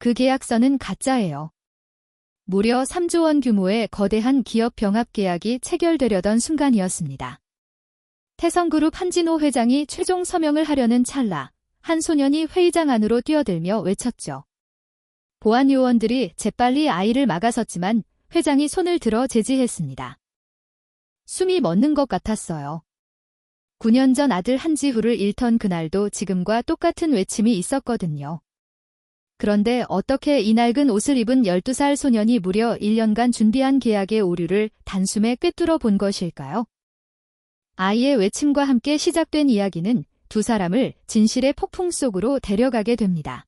그 계약서는 가짜예요. 무려 3조 원 규모의 거대한 기업 병합 계약이 체결되려던 순간이었습니다. 태성그룹 한진호 회장이 최종 서명을 하려는 찰나 한 소년이 회의장 안으로 뛰어들며 외쳤죠. 보안 요원들이 재빨리 아이를 막아섰지만 회장이 손을 들어 제지했습니다. 숨이 멎는 것 같았어요. 9년 전 아들 한지후를 잃던 그날도 지금과 똑같은 외침이 있었거든요. 그런데 어떻게 이 낡은 옷을 입은 12살 소년이 무려 1년간 준비한 계약의 오류를 단숨에 꿰뚫어 본 것일까요? 아이의 외침과 함께 시작된 이야기는 두 사람을 진실의 폭풍 속으로 데려가게 됩니다.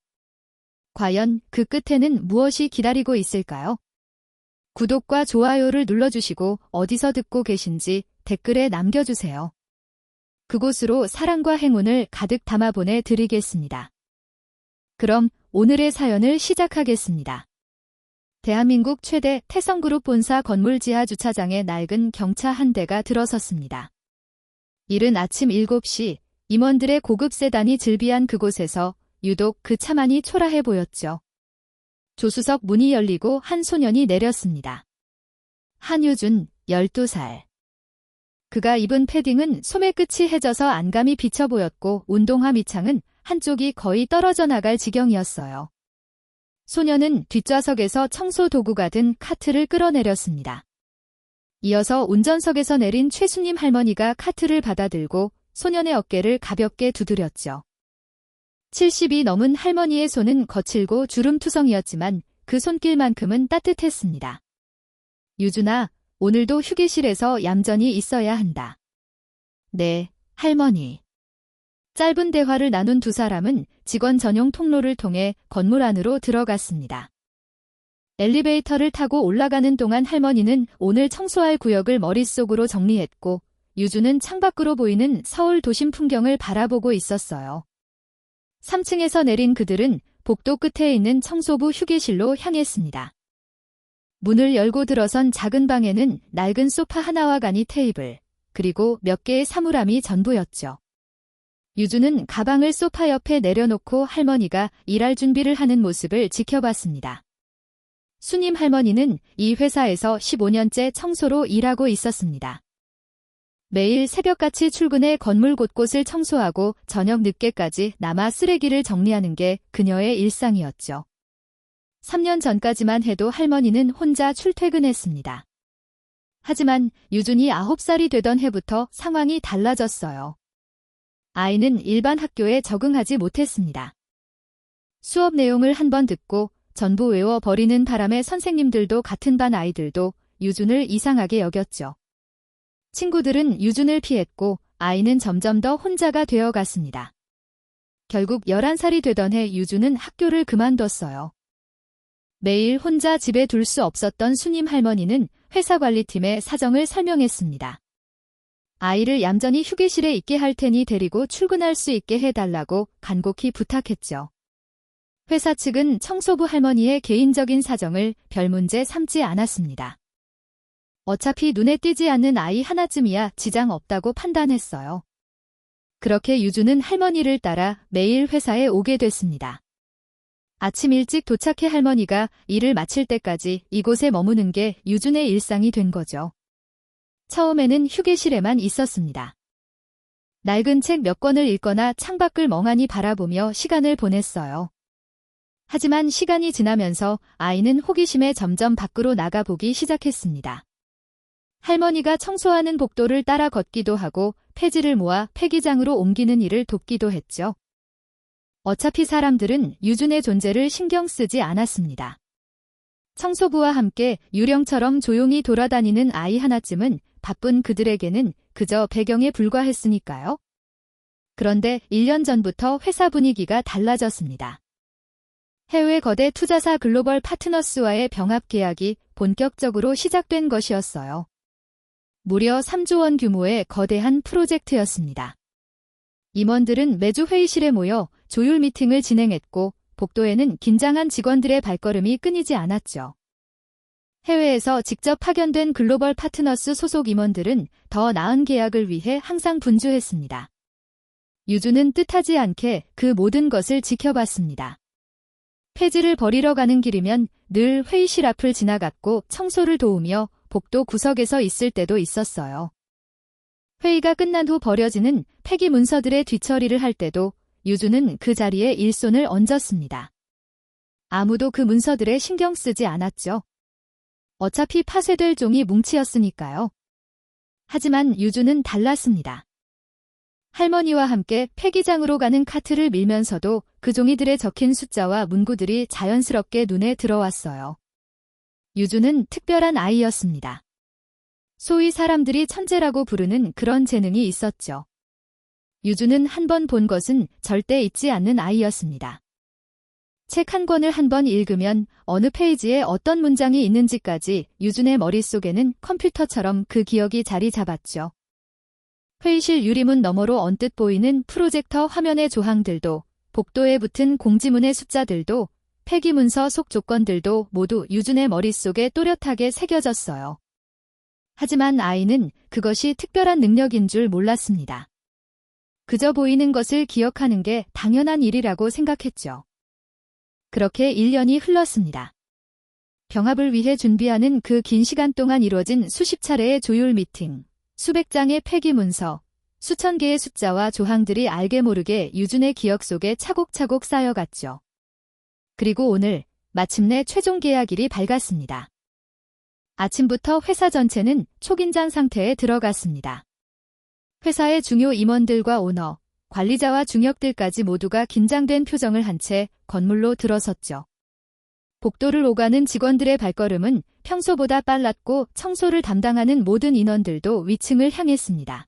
과연 그 끝에는 무엇이 기다리고 있을까요? 구독과 좋아요를 눌러주시고 어디서 듣고 계신지 댓글에 남겨주세요. 그곳으로 사랑과 행운을 가득 담아 보내드리겠습니다. 그럼 오늘의 사연을 시작하겠습니다. 대한민국 최대 태성그룹 본사 건물 지하 주차장에 낡은 경차 한 대가 들어섰습니다. 이른 아침 7시 임원들의 고급 세단이 즐비한 그곳에서 유독 그 차만이 초라해 보였죠. 조수석 문이 열리고 한 소년이 내렸습니다. 한유준, 12살. 그가 입은 패딩은 소매 끝이 해져서 안감이 비쳐 보였고 운동화 밑창은 한쪽이 거의 떨어져 나갈 지경이었어요. 소년은 뒷좌석에서 청소 도구가 든 카트를 끌어내렸습니다. 이어서 운전석에서 내린 최수님 할머니가 카트를 받아들고 소년의 어깨를 가볍게 두드렸죠. 70이 넘은 할머니의 손은 거칠고 주름투성이었지만 그 손길만큼은 따뜻했습니다. 유준아, 오늘도 휴게실에서 얌전히 있어야 한다. 네, 할머니. 짧은 대화를 나눈 두 사람은 직원 전용 통로를 통해 건물 안으로 들어갔습니다. 엘리베이터를 타고 올라가는 동안 할머니는 오늘 청소할 구역을 머릿속으로 정리했고 유주는 창밖으로 보이는 서울 도심 풍경을 바라보고 있었어요. 3층에서 내린 그들은 복도 끝에 있는 청소부 휴게실로 향했습니다. 문을 열고 들어선 작은 방에는 낡은 소파 하나와 가니 테이블, 그리고 몇 개의 사물함이 전부였죠. 유주는 가방을 소파 옆에 내려놓고 할머니가 일할 준비를 하는 모습을 지켜봤습니다. 수님 할머니는 이 회사에서 15년째 청소로 일하고 있었습니다. 매일 새벽같이 출근해 건물 곳곳을 청소하고 저녁 늦게까지 남아 쓰레기를 정리하는 게 그녀의 일상이었죠. 3년 전까지만 해도 할머니는 혼자 출퇴근했습니다. 하지만 유준이 9살이 되던 해부터 상황이 달라졌어요. 아이는 일반 학교에 적응하지 못했습니다. 수업 내용을 한번 듣고 전부 외워버리는 바람에 선생님들도 같은 반 아이들도 유준을 이상하게 여겼죠. 친구들은 유준을 피했고 아이는 점점 더 혼자가 되어갔습니다. 결국 11살이 되던 해 유준은 학교를 그만뒀어요. 매일 혼자 집에 둘 수 없었던 수님 할머니는 회사 관리팀에 사정을 설명했습니다. 아이를 얌전히 휴게실에 있게 할 테니 데리고 출근할 수 있게 해달라고 간곡히 부탁했죠. 회사 측은 청소부 할머니의 개인적인 사정을 별 문제 삼지 않았습니다. 어차피 눈에 띄지 않는 아이 하나쯤이야 지장 없다고 판단했어요. 그렇게 유주는 할머니를 따라 매일 회사에 오게 됐습니다. 아침 일찍 도착해 할머니가 일을 마칠 때까지 이곳에 머무는 게 유준의 일상이 된 거죠. 처음에는 휴게실에만 있었습니다. 낡은 책 몇 권을 읽거나 창밖을 멍하니 바라보며 시간을 보냈어요. 하지만 시간이 지나면서 아이는 호기심에 점점 밖으로 나가보기 시작했습니다. 할머니가 청소하는 복도를 따라 걷기도 하고 폐지를 모아 폐기장으로 옮기는 일을 돕기도 했죠. 어차피 사람들은 유준의 존재를 신경 쓰지 않았습니다. 청소부와 함께 유령처럼 조용히 돌아다니는 아이 하나쯤은 바쁜 그들에게는 그저 배경에 불과했으니까요. 그런데 1년 전부터 회사 분위기가 달라졌습니다. 해외 거대 투자사 글로벌 파트너스와의 병합 계약이 본격적으로 시작된 것이었어요. 무려 3조 원 규모의 거대한 프로젝트였습니다. 임원들은 매주 회의실에 모여 조율 미팅을 진행했고 복도에는 긴장한 직원들의 발걸음이 끊이지 않았죠. 해외에서 직접 파견된 글로벌 파트너스 소속 임원들은 더 나은 계약을 위해 항상 분주했습니다. 유주는 뜻하지 않게 그 모든 것을 지켜봤습니다. 폐지를 버리러 가는 길이면 늘 회의실 앞을 지나갔고 청소를 도우며 복도 구석에서 있을 때도 있었어요. 회의가 끝난 후 버려지는 폐기 문서들의 뒤처리를 할 때도 유주는 그 자리에 일손을 얹었습니다. 아무도 그 문서들에 신경 쓰지 않았죠. 어차피 파쇄될 종이 뭉치였으니까요. 하지만 유주는 달랐습니다. 할머니와 함께 폐기장으로 가는 카트를 밀면서도 그 종이들에 적힌 숫자와 문구들이 자연스럽게 눈에 들어왔어요. 유주는 특별한 아이였습니다. 소위 사람들이 천재라고 부르는 그런 재능이 있었죠. 유주는 한 번 본 것은 절대 잊지 않는 아이였습니다. 책 한 권을 한 번 읽으면 어느 페이지에 어떤 문장이 있는지까지 유준의 머릿속에는 컴퓨터처럼 그 기억이 자리 잡았죠. 회의실 유리문 너머로 언뜻 보이는 프로젝터 화면의 조항들도, 복도에 붙은 공지문의 숫자들도, 폐기문서 속 조건들도 모두 유준의 머릿속에 또렷하게 새겨졌어요. 하지만 아이는 그것이 특별한 능력인 줄 몰랐습니다. 그저 보이는 것을 기억하는 게 당연한 일이라고 생각했죠. 그렇게 1년이 흘렀습니다. 병합을 위해 준비하는 그 긴 시간 동안 이루어진 수십 차례의 조율 미팅, 수백 장의 폐기문서, 수천 개의 숫자와 조항들이 알게 모르게 유준의 기억 속에 차곡차곡 쌓여갔죠. 그리고 오늘 마침내 최종 계약일이 밝았습니다. 아침부터 회사 전체는 초긴장 상태에 들어갔습니다. 회사의 중요 임원들과 오너, 관리자와 중역들까지 모두가 긴장된 표정을 한 채 건물로 들어섰죠. 복도를 오가는 직원들의 발걸음은 평소보다 빨랐고 청소를 담당하는 모든 인원들도 위층을 향했습니다.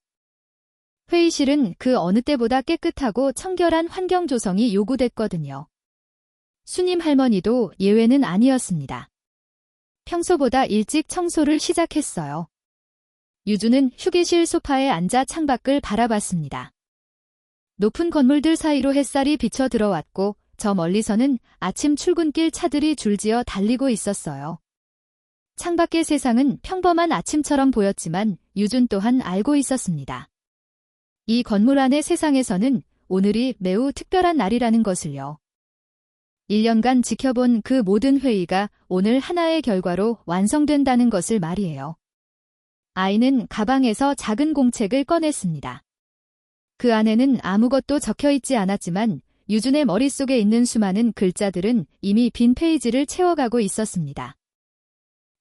회의실은 그 어느 때보다 깨끗하고 청결한 환경 조성이 요구됐거든요. 수님 할머니도 예외는 아니었습니다. 평소보다 일찍 청소를 시작했어요. 유주는 휴게실 소파에 앉아 창밖을 바라봤습니다. 높은 건물들 사이로 햇살이 비쳐 들어왔고 저 멀리서는 아침 출근길 차들이 줄지어 달리고 있었어요. 창밖의 세상은 평범한 아침처럼 보였지만 유준 또한 알고 있었습니다. 이 건물 안의 세상에서는 오늘이 매우 특별한 날이라는 것을요. 1년간 지켜본 그 모든 회의가 오늘 하나의 결과로 완성된다는 것을 말이에요. 아이는 가방에서 작은 공책을 꺼냈습니다. 그 안에는 아무것도 적혀 있지 않았지만 유준의 머릿속에 있는 수많은 글자들은 이미 빈 페이지를 채워가고 있었습니다.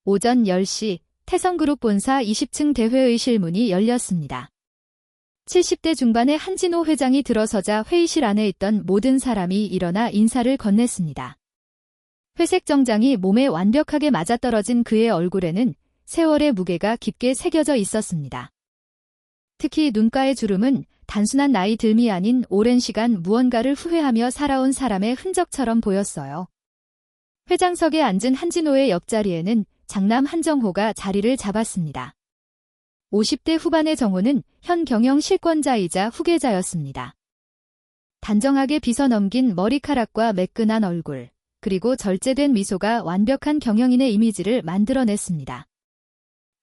오전 10시 태성그룹 본사 20층 대회의실 문이 열렸습니다. 70대 중반의 한진호 회장이 들어서자 회의실 안에 있던 모든 사람이 일어나 인사를 건넸습니다. 회색 정장이 몸에 완벽하게 맞아떨어진 그의 얼굴에는 세월의 무게가 깊게 새겨져 있었습니다. 특히 눈가의 주름은 단순한 나이 듦이 아닌 오랜 시간 무언가를 후회하며 살아온 사람의 흔적처럼 보였어요. 회장석에 앉은 한진호의 옆자리에는 장남 한정호가 자리를 잡았습니다. 50대 후반의 정호는 현 경영 실권자이자 후계자였습니다. 단정하게 빗어넘긴 머리카락과 매끈한 얼굴, 그리고 절제된 미소가 완벽한 경영인의 이미지를 만들어냈습니다.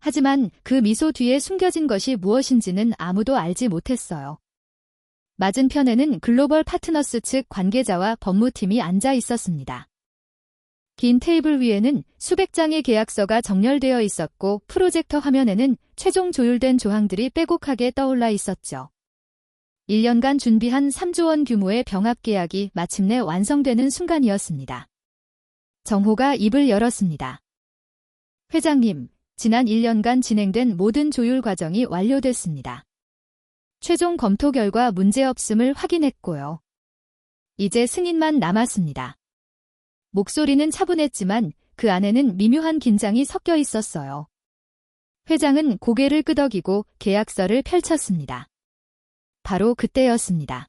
하지만 그 미소 뒤에 숨겨진 것이 무엇인지는 아무도 알지 못했어요. 맞은편에는 글로벌 파트너스 측 관계자와 법무팀이 앉아 있었습니다. 긴 테이블 위에는 수백 장의 계약서가 정렬되어 있었고 프로젝터 화면에는 최종 조율된 조항들이 빼곡하게 떠올라 있었죠. 1년간 준비한 3조 원 규모의 병합 계약이 마침내 완성되는 순간이었습니다. 정호가 입을 열었습니다. 회장님, 지난 1년간 진행된 모든 조율 과정이 완료됐습니다. 최종 검토 결과 문제없음을 확인했고요. 이제 승인만 남았습니다. 목소리는 차분했지만 그 안에는 미묘한 긴장이 섞여 있었어요. 회장은 고개를 끄덕이고 계약서를 펼쳤습니다. 바로 그때였습니다.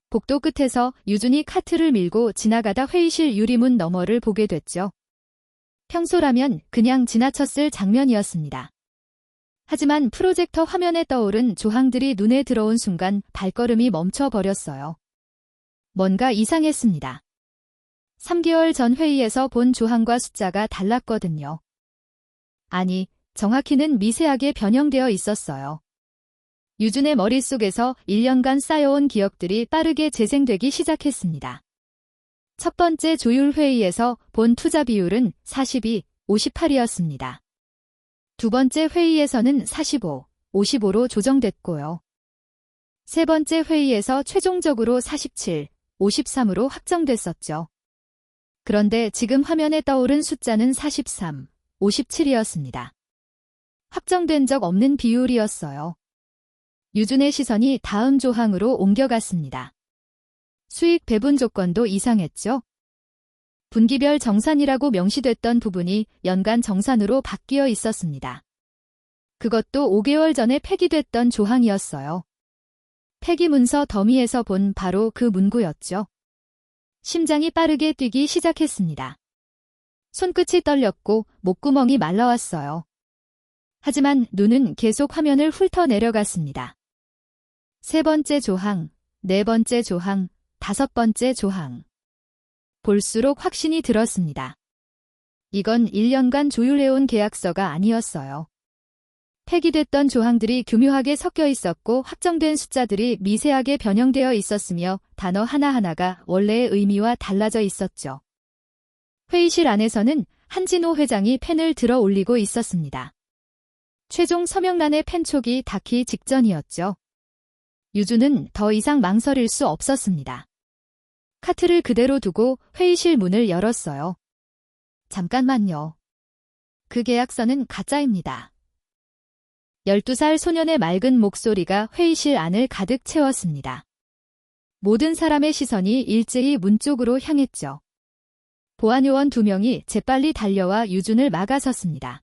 복도 끝에서 유준이 카트를 밀고 지나가다 회의실 유리문 너머를 보게 됐죠. 평소라면 그냥 지나쳤을 장면이었습니다. 하지만 프로젝터 화면에 떠오른 조항들이 눈에 들어온 순간 발걸음이 멈춰버렸어요. 뭔가 이상했습니다. 3개월 전 회의에서 본 조항과 숫자가 달랐거든요. 아니, 정확히는 미세하게 변형되어 있었어요. 유준의 머릿속에서 1년간 쌓여온 기억들이 빠르게 재생되기 시작했습니다. 첫 번째 조율회의에서 본 투자 비율은 42, 58이었습니다. 두 번째 회의에서는 45, 55로 조정됐고요. 세 번째 회의에서 최종적으로 47, 53으로 확정됐었죠. 그런데 지금 화면에 떠오른 숫자는 43, 57이었습니다. 확정된 적 없는 비율이었어요. 유준의 시선이 다음 조항으로 옮겨갔습니다. 수익 배분 조건도 이상했죠? 분기별 정산이라고 명시됐던 부분이 연간 정산으로 바뀌어 있었습니다. 그것도 5개월 전에 폐기됐던 조항이었어요. 폐기 문서 더미에서 본 바로 그 문구였죠. 심장이 빠르게 뛰기 시작했습니다. 손끝이 떨렸고 목구멍이 말라왔어요. 하지만 눈은 계속 화면을 훑어 내려갔습니다. 세 번째 조항, 네 번째 조항, 다섯 번째 조항. 볼수록 확신이 들었습니다. 이건 1년간 조율해온 계약서가 아니었어요. 폐기됐던 조항들이 교묘하게 섞여 있었고 확정된 숫자들이 미세하게 변형되어 있었으며 단어 하나하나가 원래의 의미와 달라져 있었죠. 회의실 안에서는 한진호 회장이 펜을 들어 올리고 있었습니다. 최종 서명란의 펜촉이 닿기 직전이었죠. 유주는 더 이상 망설일 수 없었습니다. 카트를 그대로 두고 회의실 문을 열었어요. 잠깐만요. 그 계약서는 가짜입니다. 12살 소년의 맑은 목소리가 회의실 안을 가득 채웠습니다. 모든 사람의 시선이 일제히 문 쪽으로 향했죠. 보안요원 2명이 재빨리 달려와 유준을 막아섰습니다.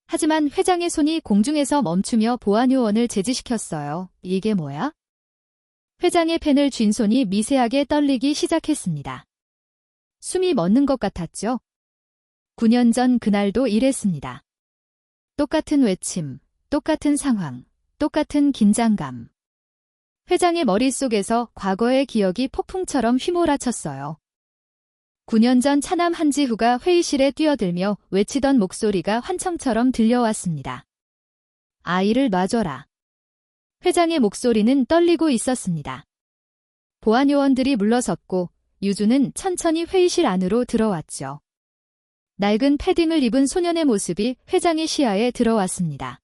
하지만 회장의 손이 공중에서 멈추며 보안요원을 제지시켰어요. 이게 뭐야? 회장의 펜을 쥔 손이 미세하게 떨리기 시작했습니다. 숨이 멎는 것 같았죠? 9년 전 그날도 이랬습니다. 똑같은 외침, 똑같은 상황, 똑같은 긴장감. 회장의 머릿속에서 과거의 기억이 폭풍처럼 휘몰아쳤어요. 9년 전 차남 한지후가 회의실에 뛰어들며 외치던 목소리가 환청처럼 들려왔습니다. 아이를 놔줘라. 회장의 목소리는 떨리고 있었습니다. 보안요원들이 물러섰고 유주는 천천히 회의실 안으로 들어왔죠. 낡은 패딩을 입은 소년의 모습이 회장의 시야에 들어왔습니다.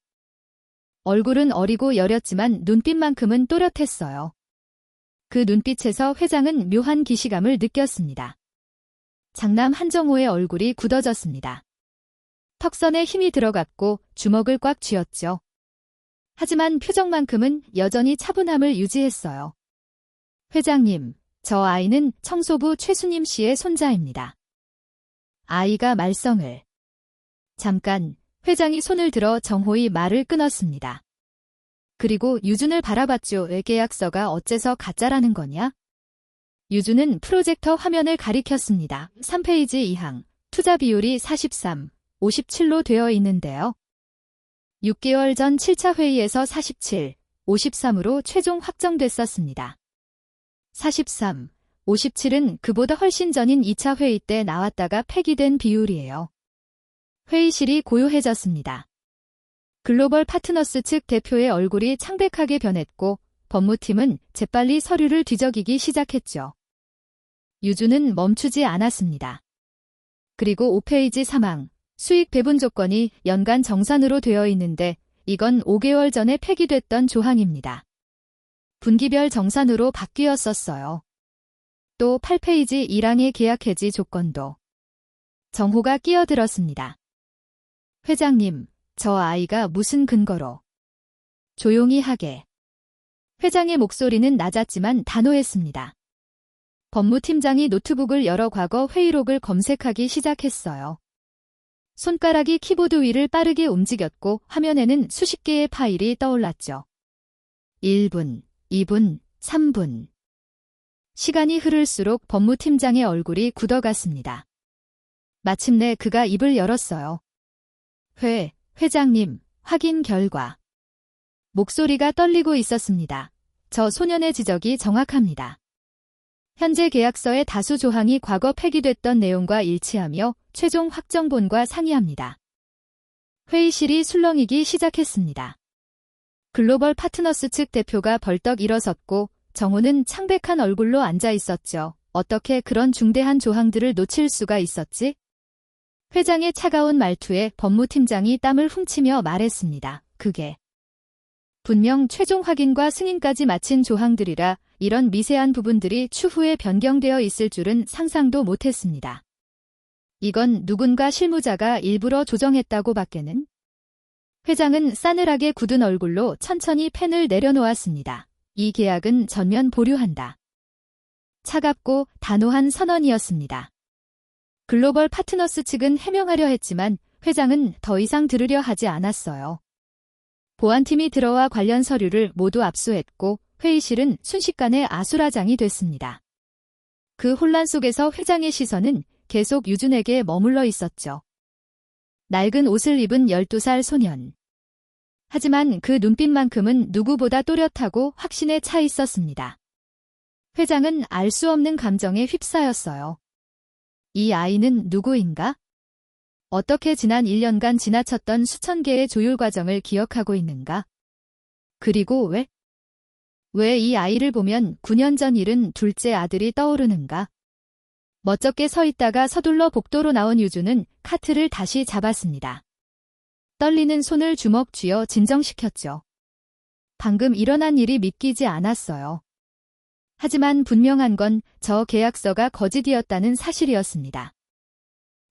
얼굴은 어리고 여렸지만 눈빛만큼은 또렷했어요. 그 눈빛에서 회장은 묘한 기시감을 느꼈습니다. 장남 한정호의 얼굴이 굳어졌습니다. 턱선에 힘이 들어갔고 주먹을 꽉 쥐었죠. 하지만 표정만큼은 여전히 차분함을 유지했어요. 회장님, 저 아이는 청소부 최수님 씨의 손자입니다. 아이가 말썽을. 잠깐, 회장이 손을 들어 정호의 말을 끊었습니다. 그리고 유준을 바라봤죠. 계약서가 어째서 가짜라는 거냐? 유준은 프로젝터 화면을 가리켰습니다. 3페이지 2항, 투자 비율이 43, 57로 되어 있는데요. 6개월 전 7차 회의에서 47, 53으로 최종 확정됐었습니다. 43, 57은 그보다 훨씬 전인 2차 회의 때 나왔다가 폐기된 비율이에요. 회의실이 고요해졌습니다. 글로벌 파트너스 측 대표의 얼굴이 창백하게 변했고 법무팀은 재빨리 서류를 뒤적이기 시작했죠. 유주는 멈추지 않았습니다. 그리고 5페이지 3항, 수익 배분 조건이 연간 정산으로 되어 있는데 이건 5개월 전에 폐기됐던 조항입니다. 분기별 정산으로 바뀌었었어요. 또 8페이지 1항의 계약 해지 조건도. 정호가 끼어들었습니다. 회장님, 저 아이가 무슨 근거로. 조용히 하게. 회장의 목소리는 낮았지만 단호했습니다. 법무팀장이 노트북을 열어 과거 회의록을 검색하기 시작했어요. 손가락이 키보드 위를 빠르게 움직였고 화면에는 수십 개의 파일이 떠올랐죠. 1분, 2분, 3분. 시간이 흐를수록 법무팀장의 얼굴이 굳어갔습니다. 마침내 그가 입을 열었어요. 회장님, 확인 결과. 목소리가 떨리고 있었습니다. 저 소년의 지적이 정확합니다. 현재 계약서의 다수 조항이 과거 폐기됐던 내용과 일치하며 최종 확정본과 상이합니다. 회의실이 술렁이기 시작했습니다. 글로벌 파트너스 측 대표가 벌떡 일어섰고 정호는 창백한 얼굴로 앉아 있었죠. 어떻게 그런 중대한 조항들을 놓칠 수가 있었지? 회장의 차가운 말투에 법무팀장이 땀을 훔치며 말했습니다. 그게 분명 최종 확인과 승인까지 마친 조항들이라 이런 미세한 부분들이 추후에 변경되어 있을 줄은 상상도 못했습니다. 이건 누군가 실무자가 일부러 조정했다고 밖에는. 회장은 싸늘하게 굳은 얼굴로 천천히 펜을 내려놓았습니다. 이 계약은 전면 보류한다. 차갑고 단호한 선언이었습니다. 글로벌 파트너스 측은 해명하려 했지만 회장은 더 이상 들으려 하지 않았어요. 보안팀이 들어와 관련 서류를 모두 압수했고 회의실은 순식간에 아수라장이 됐습니다. 그 혼란 속에서 회장의 시선은 계속 유준에게 머물러 있었죠. 낡은 옷을 입은 12살 소년. 하지만 그 눈빛만큼은 누구보다 또렷하고 확신에 차 있었습니다. 회장은 알 수 없는 감정에 휩싸였어요. 이 아이는 누구인가? 어떻게 지난 1년간 지나쳤던 수천 개의 조율 과정을 기억하고 있는가? 그리고 왜 이 아이를 보면 9년 전 잃은 둘째 아들이 떠오르는가? 멋쩍게 서 있다가 서둘러 복도로 나온 유주는 카트를 다시 잡았습니다. 떨리는 손을 주먹 쥐어 진정시켰죠. 방금 일어난 일이 믿기지 않았어요. 하지만 분명한 건 저 계약서가 거짓이었다는 사실이었습니다.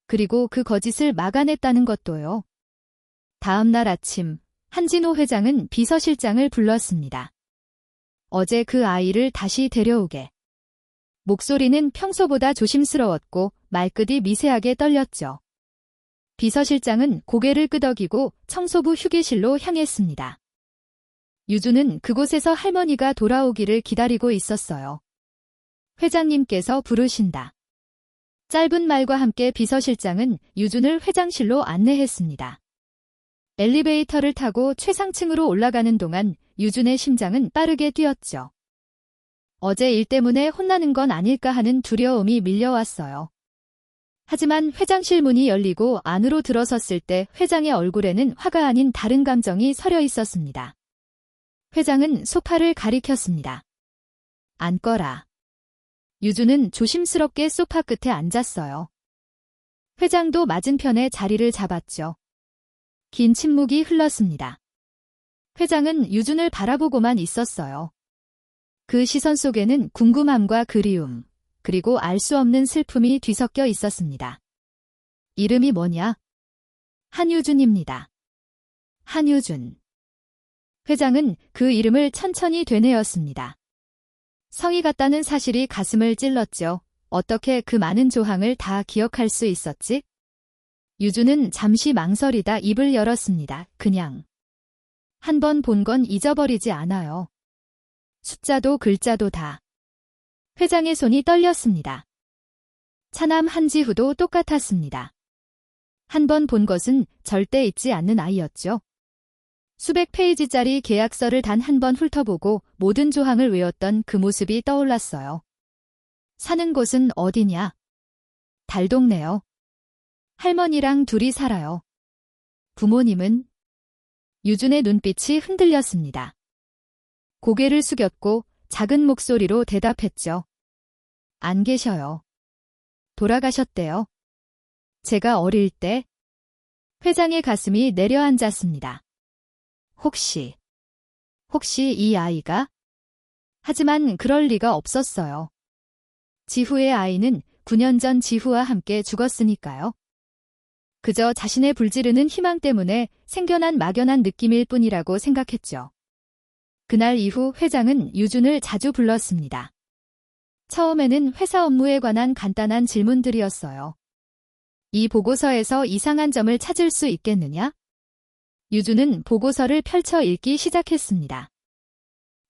그리고 그 거짓을 막아냈다는 것도요. 다음 날 아침, 한진호 회장은 비서실장을 불렀습니다. 어제 그 아이를 다시 데려오게. 목소리는 평소보다 조심스러웠고 말끝이 미세하게 떨렸죠. 비서실장은 고개를 끄덕이고 청소부 휴게실로 향했습니다. 유주는 그곳에서 할머니가 돌아오기를 기다리고 있었어요. 회장님께서 부르신다. 짧은 말과 함께 비서실장은 유준을 회장실로 안내했습니다. 엘리베이터를 타고 최상층으로 올라가는 동안 유준의 심장은 빠르게 뛰었죠. 어제 일 때문에 혼나는 건 아닐까 하는 두려움이 밀려왔어요. 하지만 회장실 문이 열리고 안으로 들어섰을 때 회장의 얼굴에는 화가 아닌 다른 감정이 서려 있었습니다. 회장은 소파를 가리켰습니다. 앉거라. 유주는 조심스럽게 소파 끝에 앉았어요. 회장도 맞은편에 자리를 잡았죠. 긴 침묵이 흘렀습니다. 회장은 유준을 바라보고만 있었어요. 그 시선 속에는 궁금함과 그리움, 그리고 알 수 없는 슬픔이 뒤섞여 있었습니다. 이름이 뭐냐? 한유준입니다. 한유준. 회장은 그 이름을 천천히 되뇌었습니다. 성이 같다는 사실이 가슴을 찔렀죠. 어떻게 그 많은 조항을 다 기억할 수 있었지? 유주는 잠시 망설이다 입을 열었습니다. 그냥. 한 번 본 건 잊어버리지 않아요. 숫자도 글자도 다. 회장의 손이 떨렸습니다. 차남 한지후도 똑같았습니다. 한 번 본 것은 절대 잊지 않는 아이였죠. 수백 페이지짜리 계약서를 단 한 번 훑어보고 모든 조항을 외웠던 그 모습이 떠올랐어요. 사는 곳은 어디냐? 달동네요. 할머니랑 둘이 살아요. 부모님은? 유준의 눈빛이 흔들렸습니다. 고개를 숙였고 작은 목소리로 대답했죠. 안 계셔요. 돌아가셨대요. 제가 어릴 때? 회장의 가슴이 내려앉았습니다. 혹시 이 아이가? 하지만 그럴 리가 없었어요. 지후의 아이는 9년 전 지후와 함께 죽었으니까요. 그저 자신의 불지르는 희망 때문에 생겨난 막연한 느낌일 뿐이라고 생각했죠. 그날 이후 회장은 유준을 자주 불렀습니다. 처음에는 회사 업무에 관한 간단한 질문들이었어요. 이 보고서에서 이상한 점을 찾을 수 있겠느냐? 유준은 보고서를 펼쳐 읽기 시작했습니다.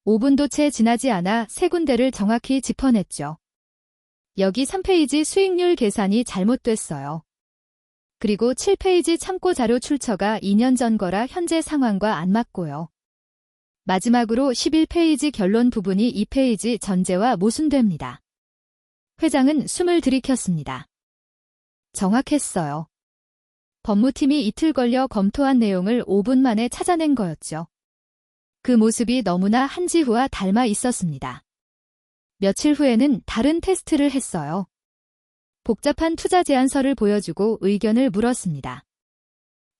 5분도 채 지나지 않아 세 군데를 정확히 짚어냈죠. 여기 3페이지 수익률 계산이 잘못됐어요. 그리고 7페이지 참고 자료 출처가 2년 전 거라 현재 상황과 안 맞고요. 마지막으로 11페이지 결론 부분이 2페이지 전제와 모순됩니다. 회장은 숨을 들이켰습니다. 정확했어요. 법무팀이 이틀 걸려 검토한 내용을 5분 만에 찾아낸 거였죠. 그 모습이 너무나 한지후와 닮아 있었습니다. 며칠 후에는 다른 테스트를 했어요. 복잡한 투자 제안서를 보여주고 의견을 물었습니다.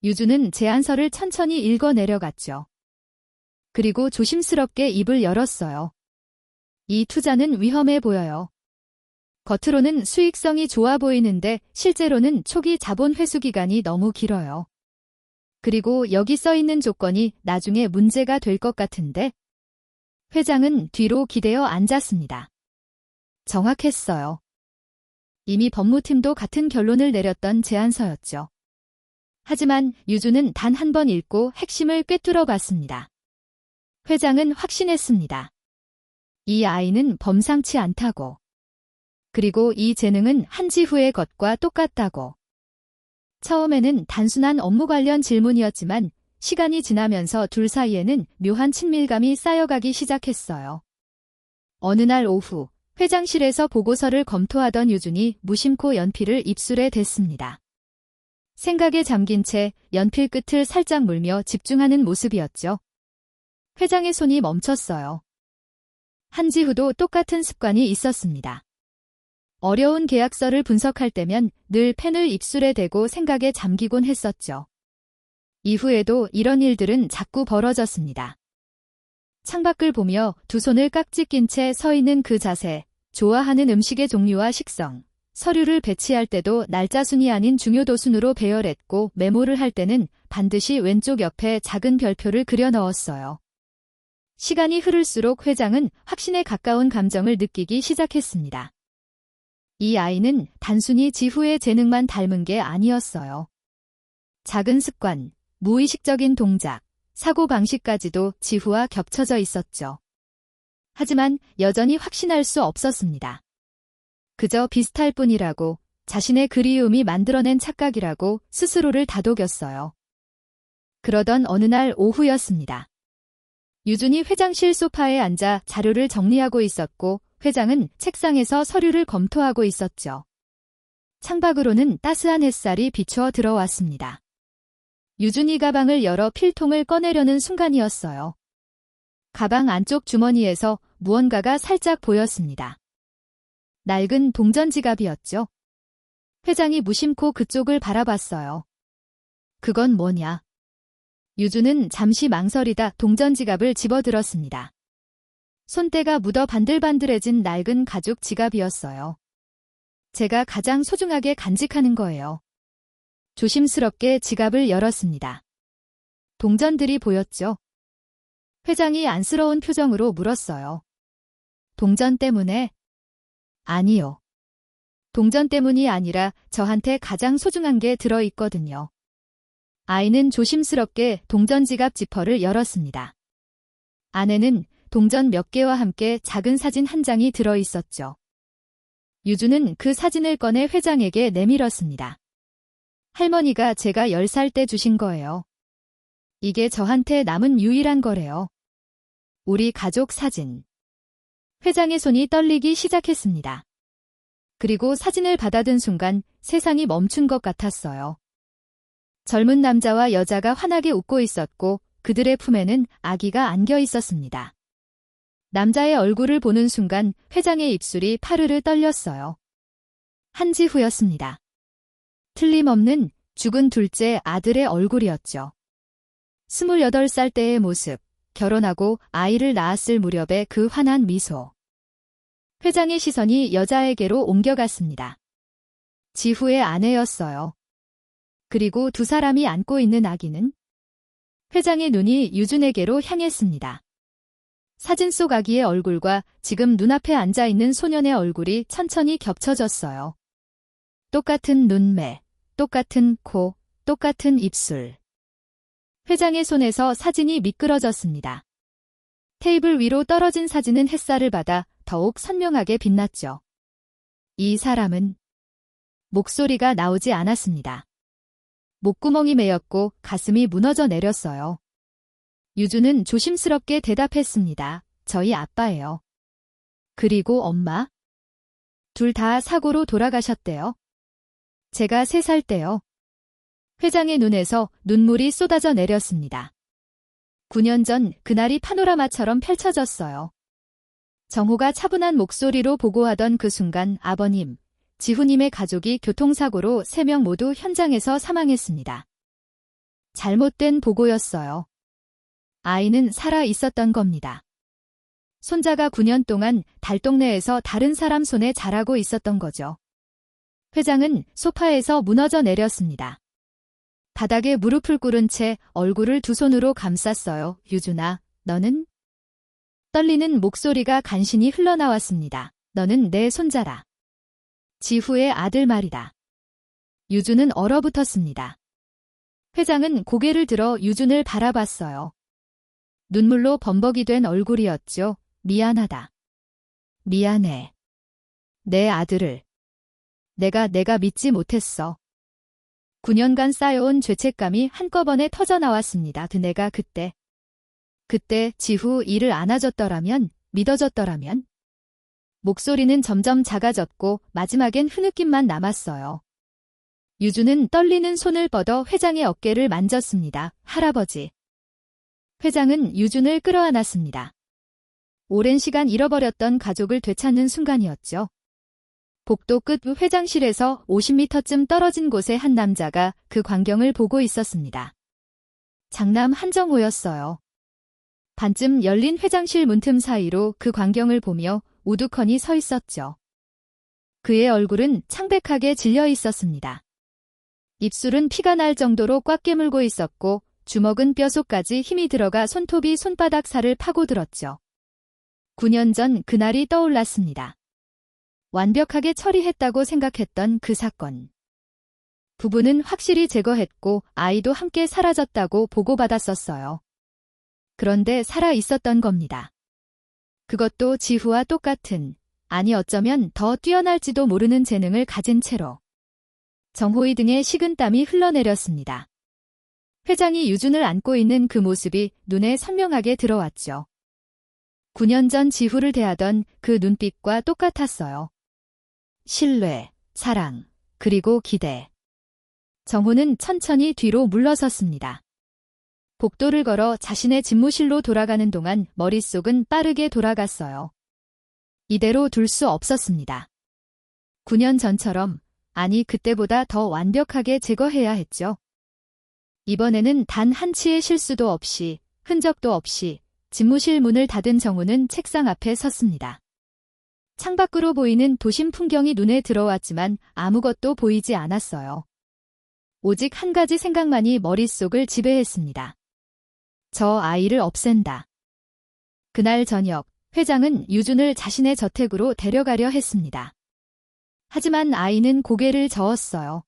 유주는 제안서를 천천히 읽어 내려갔죠. 그리고 조심스럽게 입을 열었어요. 이 투자는 위험해 보여요. 겉으로는 수익성이 좋아 보이는데 실제로는 초기 자본 회수 기간이 너무 길어요. 그리고 여기 써 있는 조건이 나중에 문제가 될 것 같은데? 회장은 뒤로 기대어 앉았습니다. 정확했어요. 이미 법무팀도 같은 결론을 내렸던 제안서였죠. 하지만 유주는 단 한 번 읽고 핵심을 꿰뚫어 봤습니다. 회장은 확신했습니다. 이 아이는 범상치 않다고. 그리고 이 재능은 한지후의 것과 똑같다고. 처음에는 단순한 업무 관련 질문이었지만 시간이 지나면서 둘 사이에는 묘한 친밀감이 쌓여가기 시작했어요. 어느 날 오후 회장실에서 보고서를 검토하던 유준이 무심코 연필을 입술에 댔습니다. 생각에 잠긴 채 연필 끝을 살짝 물며 집중하는 모습이었죠. 회장의 손이 멈췄어요. 한지후도 똑같은 습관이 있었습니다. 어려운 계약서를 분석할 때면 늘 펜을 입술에 대고 생각에 잠기곤 했었죠. 이후에도 이런 일들은 자꾸 벌어졌습니다. 창밖을 보며 두 손을 깍지 낀 채 서 있는 그 자세, 좋아하는 음식의 종류와 식성, 서류를 배치할 때도 날짜 순이 아닌 중요도 순으로 배열했고 메모를 할 때는 반드시 왼쪽 옆에 작은 별표를 그려 넣었어요. 시간이 흐를수록 회장은 확신에 가까운 감정을 느끼기 시작했습니다. 이 아이는 단순히 지후의 재능만 닮은 게 아니었어요. 작은 습관, 무의식적인 동작, 사고방식까지도 지후와 겹쳐져 있었죠. 하지만 여전히 확신할 수 없었습니다. 그저 비슷할 뿐이라고, 자신의 그리움이 만들어낸 착각이라고 스스로를 다독였어요. 그러던 어느 날 오후였습니다. 유준이 회장실 소파에 앉아 자료를 정리하고 있었고 회장은 책상에서 서류를 검토하고 있었죠. 창밖으로는 따스한 햇살이 비추어 들어왔습니다. 유준이 가방을 열어 필통을 꺼내려는 순간이었어요. 가방 안쪽 주머니에서 무언가가 살짝 보였습니다. 낡은 동전 지갑이었죠. 회장이 무심코 그쪽을 바라봤어요. 그건 뭐냐? 유준은 잠시 망설이다 동전 지갑을 집어들었습니다. 손때가 묻어 반들반들해진 낡은 가죽 지갑이었어요. 제가 가장 소중하게 간직하는 거예요. 조심스럽게 지갑을 열었습니다. 동전들이 보였죠. 회장이 안쓰러운 표정으로 물었어요. 동전 때문에? 아니요. 동전 때문이 아니라 저한테 가장 소중한 게 들어있거든요. 아이는 조심스럽게 동전 지갑 지퍼를 열었습니다. 안에는 동전 몇 개와 함께 작은 사진 한 장이 들어있었죠. 유주는 그 사진을 꺼내 회장에게 내밀었습니다. 할머니가 제가 10살 때 주신 거예요. 이게 저한테 남은 유일한 거래요. 우리 가족 사진. 회장의 손이 떨리기 시작했습니다. 그리고 사진을 받아든 순간 세상이 멈춘 것 같았어요. 젊은 남자와 여자가 환하게 웃고 있었고 그들의 품에는 아기가 안겨 있었습니다. 남자의 얼굴을 보는 순간 회장의 입술이 파르르 떨렸어요. 한지후였습니다. 틀림없는 죽은 둘째 아들의 얼굴이었죠. 28살 때의 모습, 결혼하고 아이를 낳았을 무렵의 그 환한 미소. 회장의 시선이 여자에게로 옮겨갔습니다. 지후의 아내였어요. 그리고 두 사람이 안고 있는 아기는? 회장의 눈이 유준에게로 향했습니다. 사진 속 아기의 얼굴과 지금 눈앞에 앉아있는 소년의 얼굴이 천천히 겹쳐졌어요. 똑같은 눈매, 똑같은 코, 똑같은 입술. 회장의 손에서 사진이 미끄러졌습니다. 테이블 위로 떨어진 사진은 햇살을 받아 더욱 선명하게 빛났죠. 이 사람은 목소리가 나오지 않았습니다. 목구멍이 메였고 가슴이 무너져 내렸어요. 유주는 조심스럽게 대답했습니다. 저희 아빠예요. 그리고 엄마? 둘 다 사고로 돌아가셨대요. 제가 3살 때요. 회장의 눈에서 눈물이 쏟아져 내렸습니다. 9년 전 그날이 파노라마처럼 펼쳐졌어요. 정호가 차분한 목소리로 보고하던 그 순간 아버님, 지후님의 가족이 교통사고로 3명 모두 현장에서 사망했습니다. 잘못된 보고였어요. 아이는 살아 있었던 겁니다. 손자가 9년 동안 달동네에서 다른 사람 손에 자라고 있었던 거죠. 회장은 소파에서 무너져 내렸습니다. 바닥에 무릎을 꿇은 채 얼굴을 두 손으로 감쌌어요. 유준아, 너는? 떨리는 목소리가 간신히 흘러나왔습니다. 너는 내 손자라. 지후의 아들 말이다. 유준은 얼어붙었습니다. 회장은 고개를 들어 유준을 바라봤어요. 눈물로 범벅이 된 얼굴이었죠. 미안하다. 미안해. 내 아들을. 내가 믿지 못했어. 9년간 쌓여온 죄책감이 한꺼번에 터져나왔습니다. 내가 그때 지후 이를 안아줬더라면, 믿어줬더라면. 목소리는 점점 작아졌고 마지막엔 흐느낌만 남았어요. 유준은 떨리는 손을 뻗어 회장의 어깨를 만졌습니다. 할아버지. 회장은 유준을 끌어안았습니다. 오랜 시간 잃어버렸던 가족을 되찾는 순간이었죠. 복도 끝 회장실에서 50m쯤 떨어진 곳에 한 남자가 그 광경을 보고 있었습니다. 장남 한정호였어요. 반쯤 열린 회장실 문틈 사이로 그 광경을 보며 우두커니 서 있었죠. 그의 얼굴은 창백하게 질려 있었습니다. 입술은 피가 날 정도로 꽉 깨물고 있었고 주먹은 뼈속까지 힘이 들어가 손톱이 손바닥 살을 파고들었죠. 9년 전 그날이 떠올랐습니다. 완벽하게 처리했다고 생각했던 그 사건. 부부는 확실히 제거했고 아이도 함께 사라졌다고 보고받았었어요. 그런데 살아 있었던 겁니다. 그것도 지후와 똑같은, 아니 어쩌면 더 뛰어날지도 모르는 재능을 가진 채로. 정호의 등에 식은땀이 흘러내렸습니다. 회장이 유준을 안고 있는 그 모습이 눈에 선명하게 들어왔죠. 9년 전 지후를 대하던 그 눈빛과 똑같았어요. 신뢰, 사랑, 그리고 기대. 정호는 천천히 뒤로 물러섰습니다. 복도를 걸어 자신의 집무실로 돌아가는 동안 머릿속은 빠르게 돌아갔어요. 이대로 둘 수 없었습니다. 9년 전처럼, 아니 그때보다 더 완벽하게 제거해야 했죠. 이번에는 단 한치의 실수도 없이, 흔적도 없이 집무실 문을 닫은 정호는 책상 앞에 섰습니다. 창밖으로 보이는 도심 풍경이 눈에 들어왔지만 아무것도 보이지 않았어요. 오직 한 가지 생각만이 머릿속을 지배했습니다. 저 아이를 없앤다. 그날 저녁, 회장은 유준을 자신의 저택으로 데려가려 했습니다. 하지만 아이는 고개를 저었어요.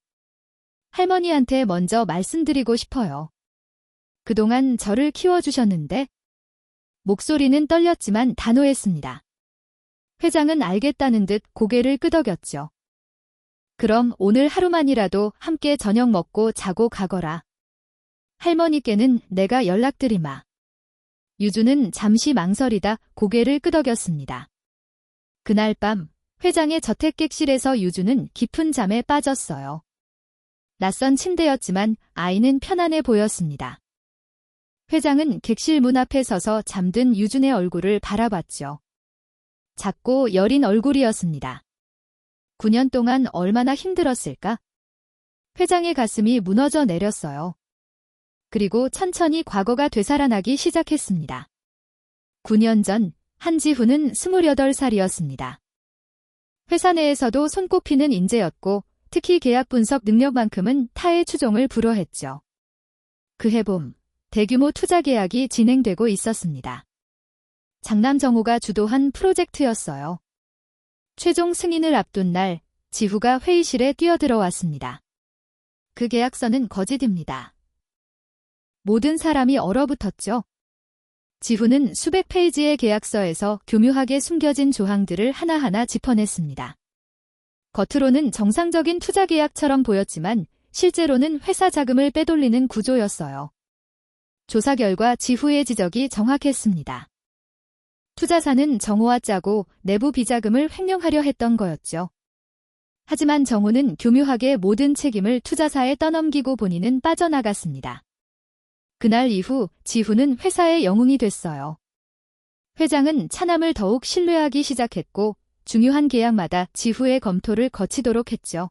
할머니한테 먼저 말씀드리고 싶어요. 그동안 저를 키워주셨는데? 목소리는 떨렸지만 단호했습니다. 회장은 알겠다는 듯 고개를 끄덕였죠. 그럼 오늘 하루만이라도 함께 저녁 먹고 자고 가거라. 할머니께는 내가 연락드리마. 유준은 잠시 망설이다 고개를 끄덕였습니다. 그날 밤 회장의 저택객실에서 유준은 깊은 잠에 빠졌어요. 낯선 침대였지만 아이는 편안해 보였습니다. 회장은 객실 문 앞에 서서 잠든 유준의 얼굴을 바라봤죠. 작고 여린 얼굴이었습니다. 9년 동안 얼마나 힘들었을까? 회장의 가슴이 무너져 내렸어요. 그리고 천천히 과거가 되살아나기 시작했습니다. 9년 전 한지후는 28살이었습니다. 회사 내에서도 손꼽히는 인재였고 특히 계약 분석 능력만큼은 타의 추종을 불허했죠. 그해 봄 대규모 투자 계약이 진행되고 있었습니다. 장남 정호가 주도한 프로젝트였어요. 최종 승인을 앞둔 날 지후가 회의실에 뛰어들어왔습니다. 그 계약서는 거짓입니다. 모든 사람이 얼어붙었죠. 지후는 수백 페이지의 계약서에서 교묘하게 숨겨진 조항들을 하나하나 짚어냈습니다. 겉으로는 정상적인 투자 계약처럼 보였지만 실제로는 회사 자금을 빼돌리는 구조였어요. 조사 결과 지후의 지적이 정확했습니다. 투자사는 정호와 짜고 내부 비자금을 횡령하려 했던 거였죠. 하지만 정호는 교묘하게 모든 책임을 투자사에 떠넘기고 본인은 빠져나갔습니다. 그날 이후 지후는 회사의 영웅이 됐어요. 회장은 차남을 더욱 신뢰하기 시작했고 중요한 계약마다 지후의 검토를 거치도록 했죠.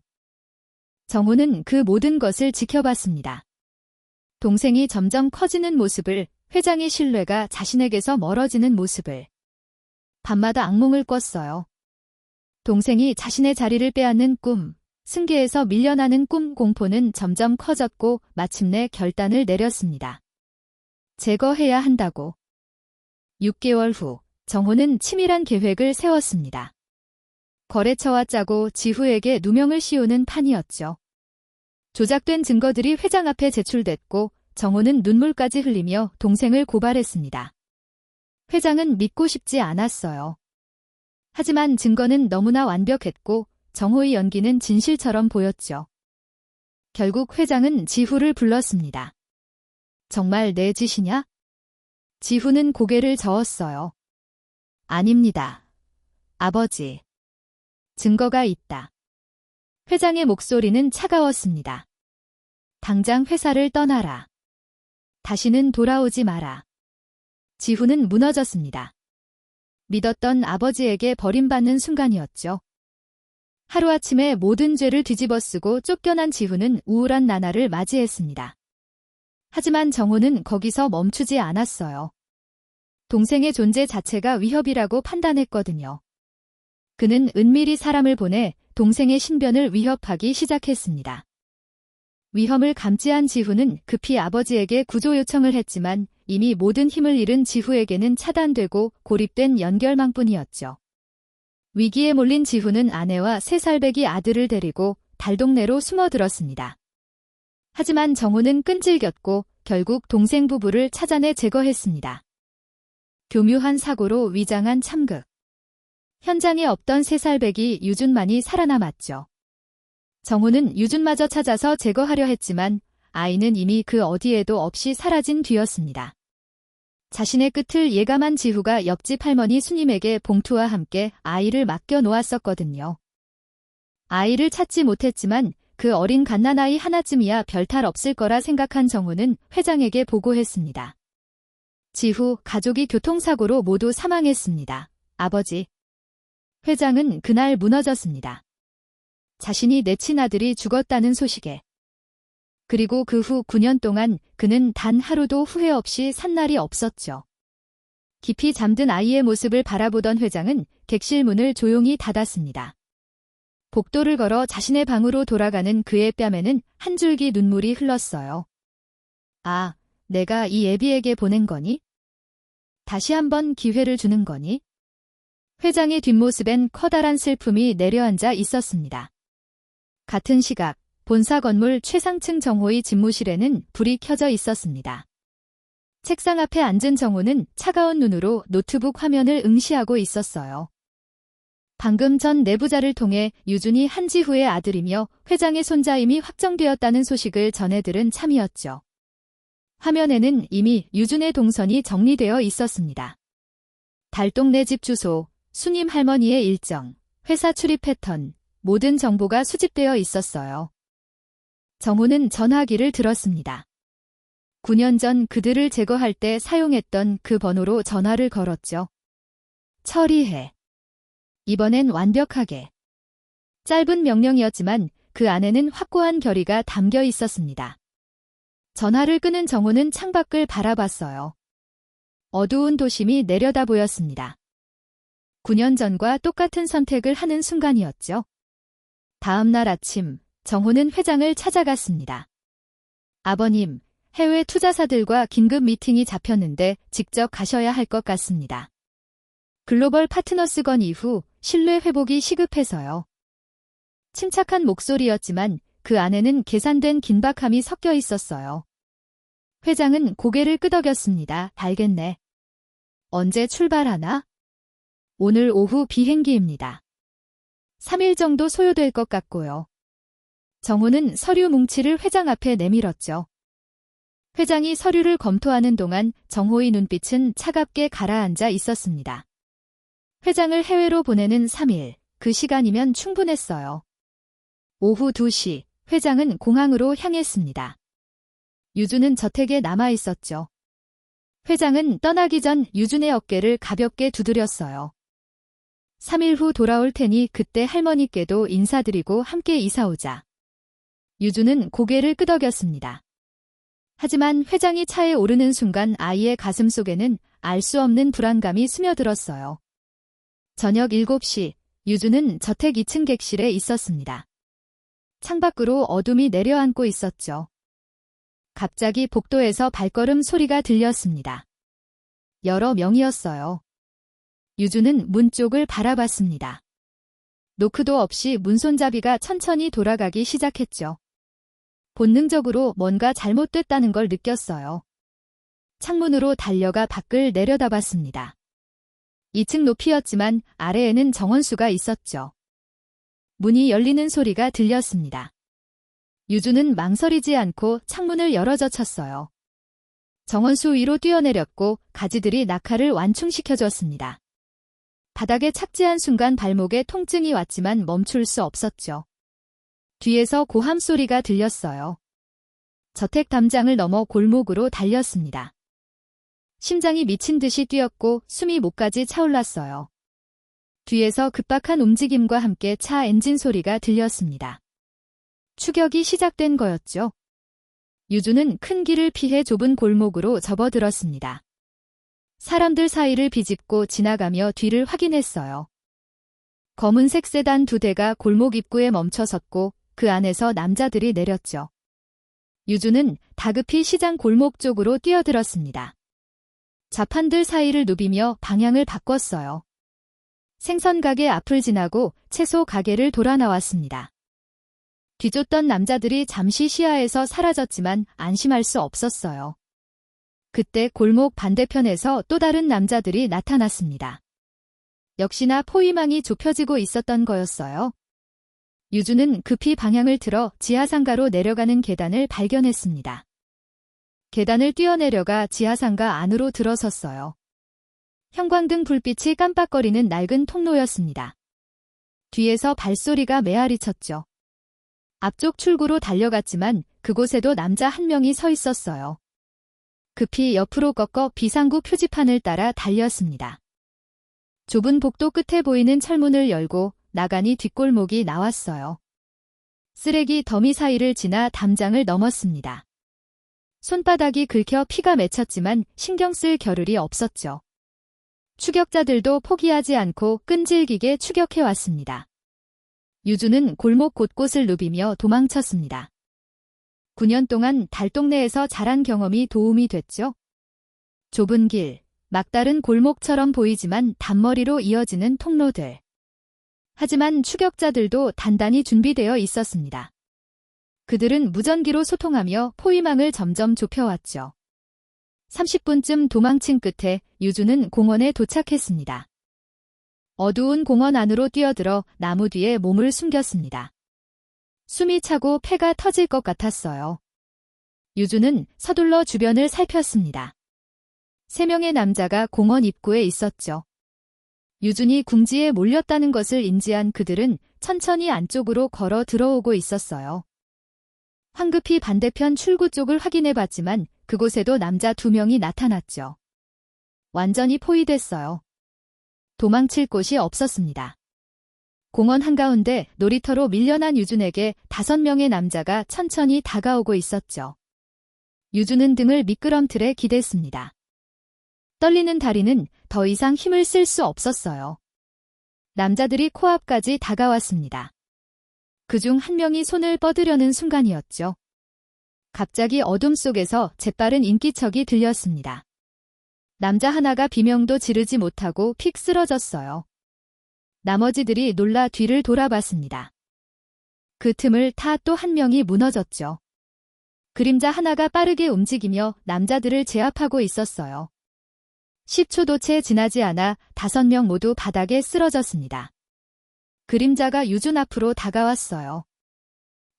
정호는 그 모든 것을 지켜봤습니다. 동생이 점점 커지는 모습을, 회장의 신뢰가 자신에게서 멀어지는 모습을. 밤마다 악몽을 꿨어요. 동생이 자신의 자리를 빼앗는 꿈, 승계에서 밀려나는 꿈. 공포는 점점 커졌고 마침내 결단을 내렸습니다. 제거해야 한다고. 6개월 후 정호는 치밀한 계획을 세웠습니다. 거래처와 짜고 지후에게 누명을 씌우는 판이었죠. 조작된 증거들이 회장 앞에 제출됐고 정호는 눈물까지 흘리며 동생을 고발했습니다. 회장은 믿고 싶지 않았어요. 하지만 증거는 너무나 완벽했고 정호의 연기는 진실처럼 보였죠. 결국 회장은 지후를 불렀습니다. 정말 내 짓이냐? 지후는 고개를 저었어요. 아닙니다. 아버지. 증거가 있다. 회장의 목소리는 차가웠습니다. 당장 회사를 떠나라. 다시는 돌아오지 마라. 지후는 무너졌습니다. 믿었던 아버지에게 버림받는 순간이었죠. 하루아침에 모든 죄를 뒤집어쓰고 쫓겨난 지후는 우울한 나날을 맞이했습니다. 하지만 정호는 거기서 멈추지 않았어요. 동생의 존재 자체가 위협이라고 판단했거든요. 그는 은밀히 사람을 보내 동생의 신변을 위협하기 시작했습니다. 위험을 감지한 지후는 급히 아버지에게 구조 요청을 했지만 이미 모든 힘을 잃은 지후에게는 차단되고 고립된 연결망뿐이었죠. 위기에 몰린 지후는 아내와 3살배기 아들을 데리고 달동네로 숨어들었습니다. 하지만 정호는 끈질겼고 결국 동생 부부를 찾아내 제거했습니다. 교묘한 사고로 위장한 참극. 현장에 없던 3살배기 유준만이 살아남았죠. 정호는 유준마저 찾아서 제거하려 했지만 아이는 이미 그 어디에도 없이 사라진 뒤였습니다. 자신의 끝을 예감한 지후가 옆집 할머니 수님에게 봉투와 함께 아이를 맡겨 놓았었거든요. 아이를 찾지 못했지만 그 어린 갓난아이 하나쯤이야 별탈 없을 거라 생각한 정호는 회장에게 보고했습니다. 지후 가족이 교통사고로 모두 사망했습니다. 아버지. 회장은 그날 무너졌습니다. 자신이 내친 아들이 죽었다는 소식에. 그리고 그 후 9년 동안 그는 단 하루도 후회 없이 산 날이 없었죠. 깊이 잠든 아이의 모습을 바라보던 회장은 객실 문을 조용히 닫았습니다. 복도를 걸어 자신의 방으로 돌아가는 그의 뺨에는 한 줄기 눈물이 흘렀어요. 아, 내가 이 애비에게 보낸 거니? 다시 한번 기회를 주는 거니? 회장의 뒷모습엔 커다란 슬픔이 내려앉아 있었습니다. 같은 시각, 본사 건물 최상층 정호의 집무실에는 불이 켜져 있었습니다. 책상 앞에 앉은 정호는 차가운 눈으로 노트북 화면을 응시하고 있었어요. 방금 전 내부자를 통해 유준이 한지후의 아들이며 회장의 손자임이 확정되었다는 소식을 전해 들은 참이었죠. 화면에는 이미 유준의 동선이 정리되어 있었습니다. 달동네 집 주소, 수님 할머니의 일정, 회사 출입 패턴, 모든 정보가 수집되어 있었어요. 정호는 전화기를 들었습니다. 9년 전 그들을 제거할 때 사용했던 그 번호로 전화를 걸었죠. 처리해. 이번엔 완벽하게. 짧은 명령이었지만 그 안에는 확고한 결의가 담겨 있었습니다. 전화를 끄는 정호는 창밖을 바라봤어요. 어두운 도심이 내려다 보였습니다. 9년 전과 똑같은 선택을 하는 순간이었죠. 다음 날 아침, 정호는 회장을 찾아갔습니다. 아버님, 해외 투자사들과 긴급 미팅이 잡혔는데 직접 가셔야 할 것 같습니다. 글로벌 파트너스 건 이후 신뢰 회복이 시급해서요. 침착한 목소리였지만 그 안에는 계산된 긴박함이 섞여 있었어요. 회장은 고개를 끄덕였습니다. 알겠네. 언제 출발하나? 오늘 오후 비행기입니다. 3일 정도 소요될 것 같고요. 정호는 서류 뭉치를 회장 앞에 내밀었죠. 회장이 서류를 검토하는 동안 정호의 눈빛은 차갑게 가라앉아 있었습니다. 회장을 해외로 보내는 3일, 그 시간이면 충분했어요. 오후 2시, 회장은 공항으로 향했습니다. 유주는 저택에 남아 있었죠. 회장은 떠나기 전 유준의 어깨를 가볍게 두드렸어요. 3일 후 돌아올 테니 그때 할머니께도 인사드리고 함께 이사 오자. 유준은 고개를 끄덕였습니다. 하지만 회장이 차에 오르는 순간 아이의 가슴 속에는 알 수 없는 불안감이 스며들었어요. 저녁 7시, 유준은 저택 2층 객실에 있었습니다. 창밖으로 어둠이 내려앉고 있었죠. 갑자기 복도에서 발걸음 소리가 들렸습니다. 여러 명이었어요. 유준은 문 쪽을 바라봤습니다. 노크도 없이 문손잡이가 천천히 돌아가기 시작했죠. 본능적으로 뭔가 잘못됐다는 걸 느꼈어요. 창문으로 달려가 밖을 내려다봤습니다. 2층 높이였지만 아래에는 정원수가 있었죠. 문이 열리는 소리가 들렸습니다. 유준은 망설이지 않고 창문을 열어젖혔어요. 정원수 위로 뛰어내렸고 가지들이 낙하를 완충시켜줬습니다. 바닥에 착지한 순간 발목에 통증이 왔지만 멈출 수 없었죠. 뒤에서 고함 소리가 들렸어요. 저택 담장을 넘어 골목으로 달렸습니다. 심장이 미친 듯이 뛰었고 숨이 목까지 차올랐어요. 뒤에서 급박한 움직임과 함께 차 엔진 소리가 들렸습니다. 추격이 시작된 거였죠. 유준은 큰 길을 피해 좁은 골목으로 접어들었습니다. 사람들 사이를 비집고 지나가며 뒤를 확인했어요. 검은색 세단 2대가 골목 입구에 멈춰 섰고 그 안에서 남자들이 내렸죠. 유준은 다급히 시장 골목 쪽으로 뛰어들었습니다. 좌판들 사이를 누비며 방향을 바꿨어요. 생선 가게 앞을 지나고 채소 가게를 돌아 나왔습니다. 뒤쫓던 남자들이 잠시 시야에서 사라졌지만 안심할 수 없었어요. 그때 골목 반대편에서 또 다른 남자들이 나타났습니다. 역시나 포위망이 좁혀지고 있었던 거였어요. 유준은 급히 방향을 틀어 지하상가로 내려가는 계단을 발견했습니다. 계단을 뛰어내려가 지하상가 안으로 들어섰어요. 형광등 불빛이 깜빡거리는 낡은 통로였습니다. 뒤에서 발소리가 메아리쳤죠. 앞쪽 출구로 달려갔지만 그곳에도 남자 한 명이 서 있었어요. 급히 옆으로 꺾어 비상구 표지판을 따라 달렸습니다. 좁은 복도 끝에 보이는 철문을 열고 나가니 뒷골목이 나왔어요. 쓰레기 더미 사이를 지나 담장을 넘었습니다. 손바닥이 긁혀 피가 맺혔지만 신경 쓸 겨를이 없었죠. 추격자들도 포기하지 않고 끈질기게 추격해왔습니다. 유준은 골목 곳곳을 누비며 도망쳤습니다. 9년 동안 달동네에서 자란 경험이 도움이 됐죠. 좁은 길, 막다른 골목처럼 보이지만 단머리로 이어지는 통로들. 하지만 추격자들도 단단히 준비되어 있었습니다. 그들은 무전기로 소통하며 포위망을 점점 좁혀왔죠. 30분쯤 도망친 끝에 유준은 공원에 도착했습니다. 어두운 공원 안으로 뛰어들어 나무 뒤에 몸을 숨겼습니다. 숨이 차고 폐가 터질 것 같았어요. 유준은 서둘러 주변을 살폈습니다. 3명의 남자가 공원 입구에 있었죠. 유준이 궁지에 몰렸다는 것을 인지한 그들은 천천히 안쪽으로 걸어 들어오고 있었어요. 황급히 반대편 출구 쪽을 확인해봤지만 그곳에도 남자 2명이 나타났죠. 완전히 포위됐어요. 도망칠 곳이 없었습니다. 공원 한가운데 놀이터로 밀려난 유준에게 5명의 남자가 천천히 다가오고 있었죠. 유준은 등을 미끄럼틀에 기댔습니다. 떨리는 다리는 더 이상 힘을 쓸 수 없었어요. 남자들이 코앞까지 다가왔습니다. 그중 한 명이 손을 뻗으려는 순간이었죠. 갑자기 어둠 속에서 재빠른 인기척이 들렸습니다. 남자 하나가 비명도 지르지 못하고 픽 쓰러졌어요. 나머지들이 놀라 뒤를 돌아봤습니다. 그 틈을 타 또 한 명이 무너졌죠. 그림자 하나가 빠르게 움직이며 남자들을 제압하고 있었어요. 10초도 채 지나지 않아 5명 모두 바닥에 쓰러졌습니다. 그림자가 유준 앞으로 다가왔어요.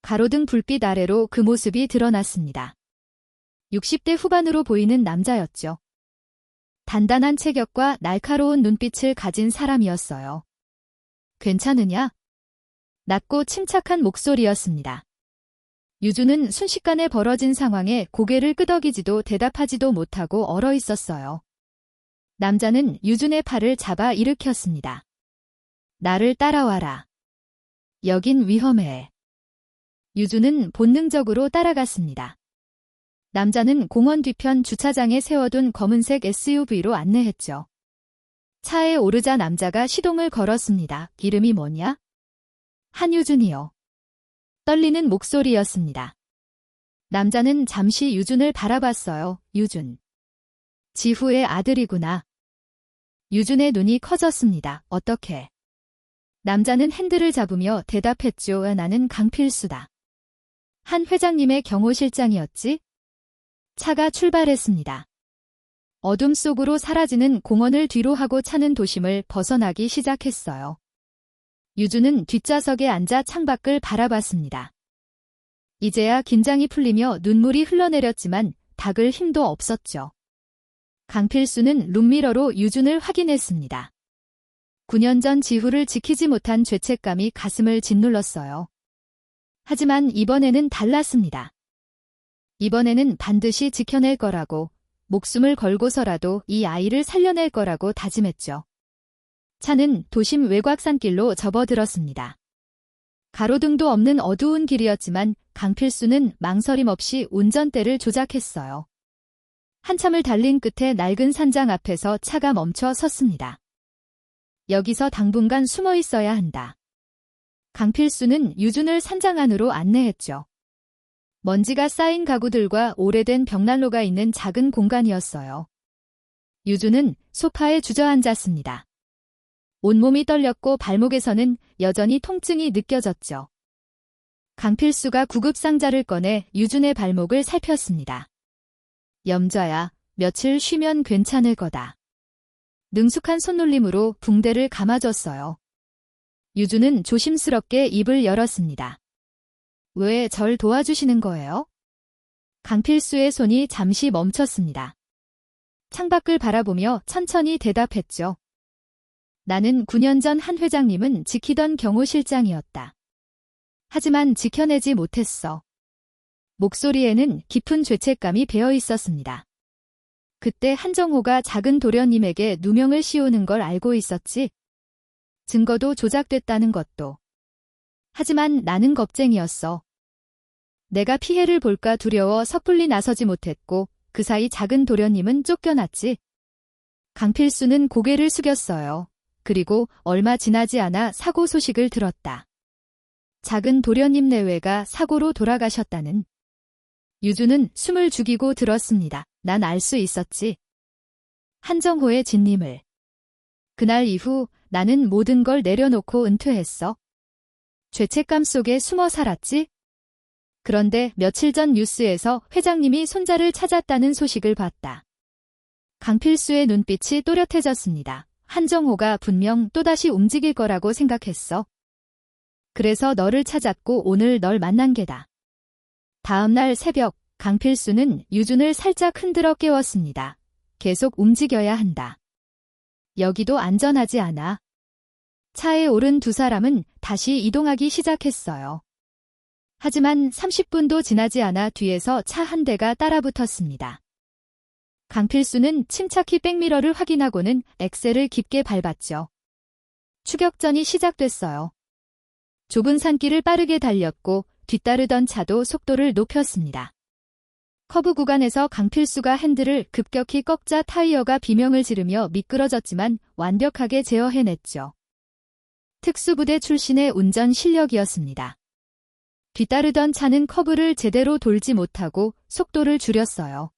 가로등 불빛 아래로 그 모습이 드러났습니다. 60대 후반으로 보이는 남자였죠. 단단한 체격과 날카로운 눈빛을 가진 사람이었어요. 괜찮으냐? 낮고 침착한 목소리였습니다. 유주는 순식간에 벌어진 상황에 고개를 끄덕이지도 대답하지도 못하고 얼어 있었어요. 남자는 유준의 팔을 잡아 일으켰습니다. 나를 따라와라. 여긴 위험해. 유준은 본능적으로 따라갔습니다. 남자는 공원 뒤편 주차장에 세워둔 검은색 SUV로 안내했죠. 차에 오르자 남자가 시동을 걸었습니다. 이름이 뭐냐? 한유준이요. 떨리는 목소리였습니다. 남자는 잠시 유준을 바라봤어요. 유준. 지후의 아들이구나. 유준의 눈이 커졌습니다. 어떻게? 남자는 핸들을 잡으며 대답했죠. 나는 강필수다. 한 회장님의 경호실장이었지? 차가 출발했습니다. 어둠 속으로 사라지는 공원을 뒤로 하고 차는 도심을 벗어나기 시작했어요. 유주는 뒷좌석에 앉아 창밖을 바라봤습니다. 이제야 긴장이 풀리며 눈물이 흘러내렸지만 닦을 힘도 없었죠. 강필수는 룸미러로 유준을 확인했습니다. 9년 전 지후를 지키지 못한 죄책감이 가슴을 짓눌렀어요. 하지만 이번에는 달랐습니다. 이번에는 반드시 지켜낼 거라고, 목숨을 걸고서라도 이 아이를 살려낼 거라고 다짐했죠. 차는 도심 외곽산길로 접어들었습니다. 가로등도 없는 어두운 길이었지만 강필수는 망설임 없이 운전대를 조작했어요. 한참을 달린 끝에 낡은 산장 앞에서 차가 멈춰 섰습니다. 여기서 당분간 숨어 있어야 한다. 강필수는 유준을 산장 안으로 안내했죠. 먼지가 쌓인 가구들과 오래된 벽난로가 있는 작은 공간이었어요. 유준은 소파에 주저앉았습니다. 온몸이 떨렸고 발목에서는 여전히 통증이 느껴졌죠. 강필수가 구급상자를 꺼내 유준의 발목을 살폈습니다. 염자야, 며칠 쉬면 괜찮을 거다. 능숙한 손놀림으로 붕대를 감아줬어요. 유준은 조심스럽게 입을 열었습니다. 왜 절 도와주시는 거예요? 강필수의 손이 잠시 멈췄습니다. 창밖을 바라보며 천천히 대답했죠. 나는 9년 전 한 회장님은 지키던 경호실장이었다. 하지만 지켜내지 못했어. 목소리에는 깊은 죄책감이 배어 있었습니다. 그때 한정호가 작은 도련님에게 누명을 씌우는 걸 알고 있었지. 증거도 조작됐다는 것도. 하지만 나는 겁쟁이였어. 내가 피해를 볼까 두려워 섣불리 나서지 못했고 그 사이 작은 도련님은 쫓겨났지. 강필수는 고개를 숙였어요. 그리고 얼마 지나지 않아 사고 소식을 들었다. 작은 도련님 내외가 사고로 돌아가셨다는. 유주는 숨을 죽이고 들었습니다. 난 알 수 있었지. 한정호의 진님을. 그날 이후 나는 모든 걸 내려놓고 은퇴했어. 죄책감 속에 숨어 살았지. 그런데 며칠 전 뉴스에서 회장님이 손자를 찾았다는 소식을 봤다. 강필수의 눈빛이 또렷해졌습니다. 한정호가 분명 또다시 움직일 거라고 생각했어. 그래서 너를 찾았고 오늘 널 만난 게다. 다음 날 새벽 강필수는 유준을 살짝 흔들어 깨웠습니다. 계속 움직여야 한다. 여기도 안전하지 않아. 차에 오른 두 사람은 다시 이동하기 시작했어요. 하지만 30분도 지나지 않아 뒤에서 차 한 대가 따라붙었습니다. 강필수는 침착히 백미러를 확인하고는 엑셀을 깊게 밟았죠. 추격전이 시작됐어요. 좁은 산길을 빠르게 달렸고 뒤따르던 차도 속도를 높였습니다. 커브 구간에서 강필수가 핸들을 급격히 꺾자 타이어가 비명을 지르며 미끄러졌지만 완벽하게 제어해냈죠. 특수부대 출신의 운전 실력이었습니다. 뒤따르던 차는 커브를 제대로 돌지 못하고 속도를 줄였어요.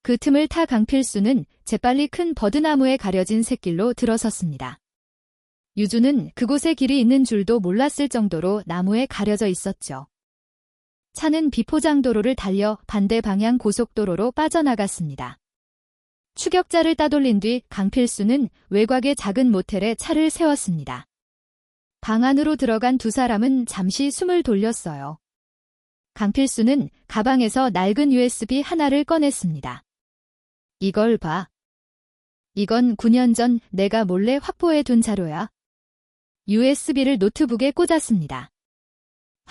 그 틈을 타 강필수는 재빨리 큰 버드나무에 가려진 샛길로 들어섰습니다. 유주는 그곳에 길이 있는 줄도 몰랐을 정도로 나무에 가려져 있었죠. 차는 비포장도로를 달려 반대 방향 고속도로로 빠져나갔습니다. 추격자를 따돌린 뒤 강필수는 외곽의 작은 모텔에 차를 세웠습니다. 방 안으로 들어간 두 사람은 잠시 숨을 돌렸어요. 강필수는 가방에서 낡은 USB 하나를 꺼냈습니다. 이걸 봐. 이건 9년 전 내가 몰래 확보해 둔 자료야. USB를 노트북에 꽂았습니다.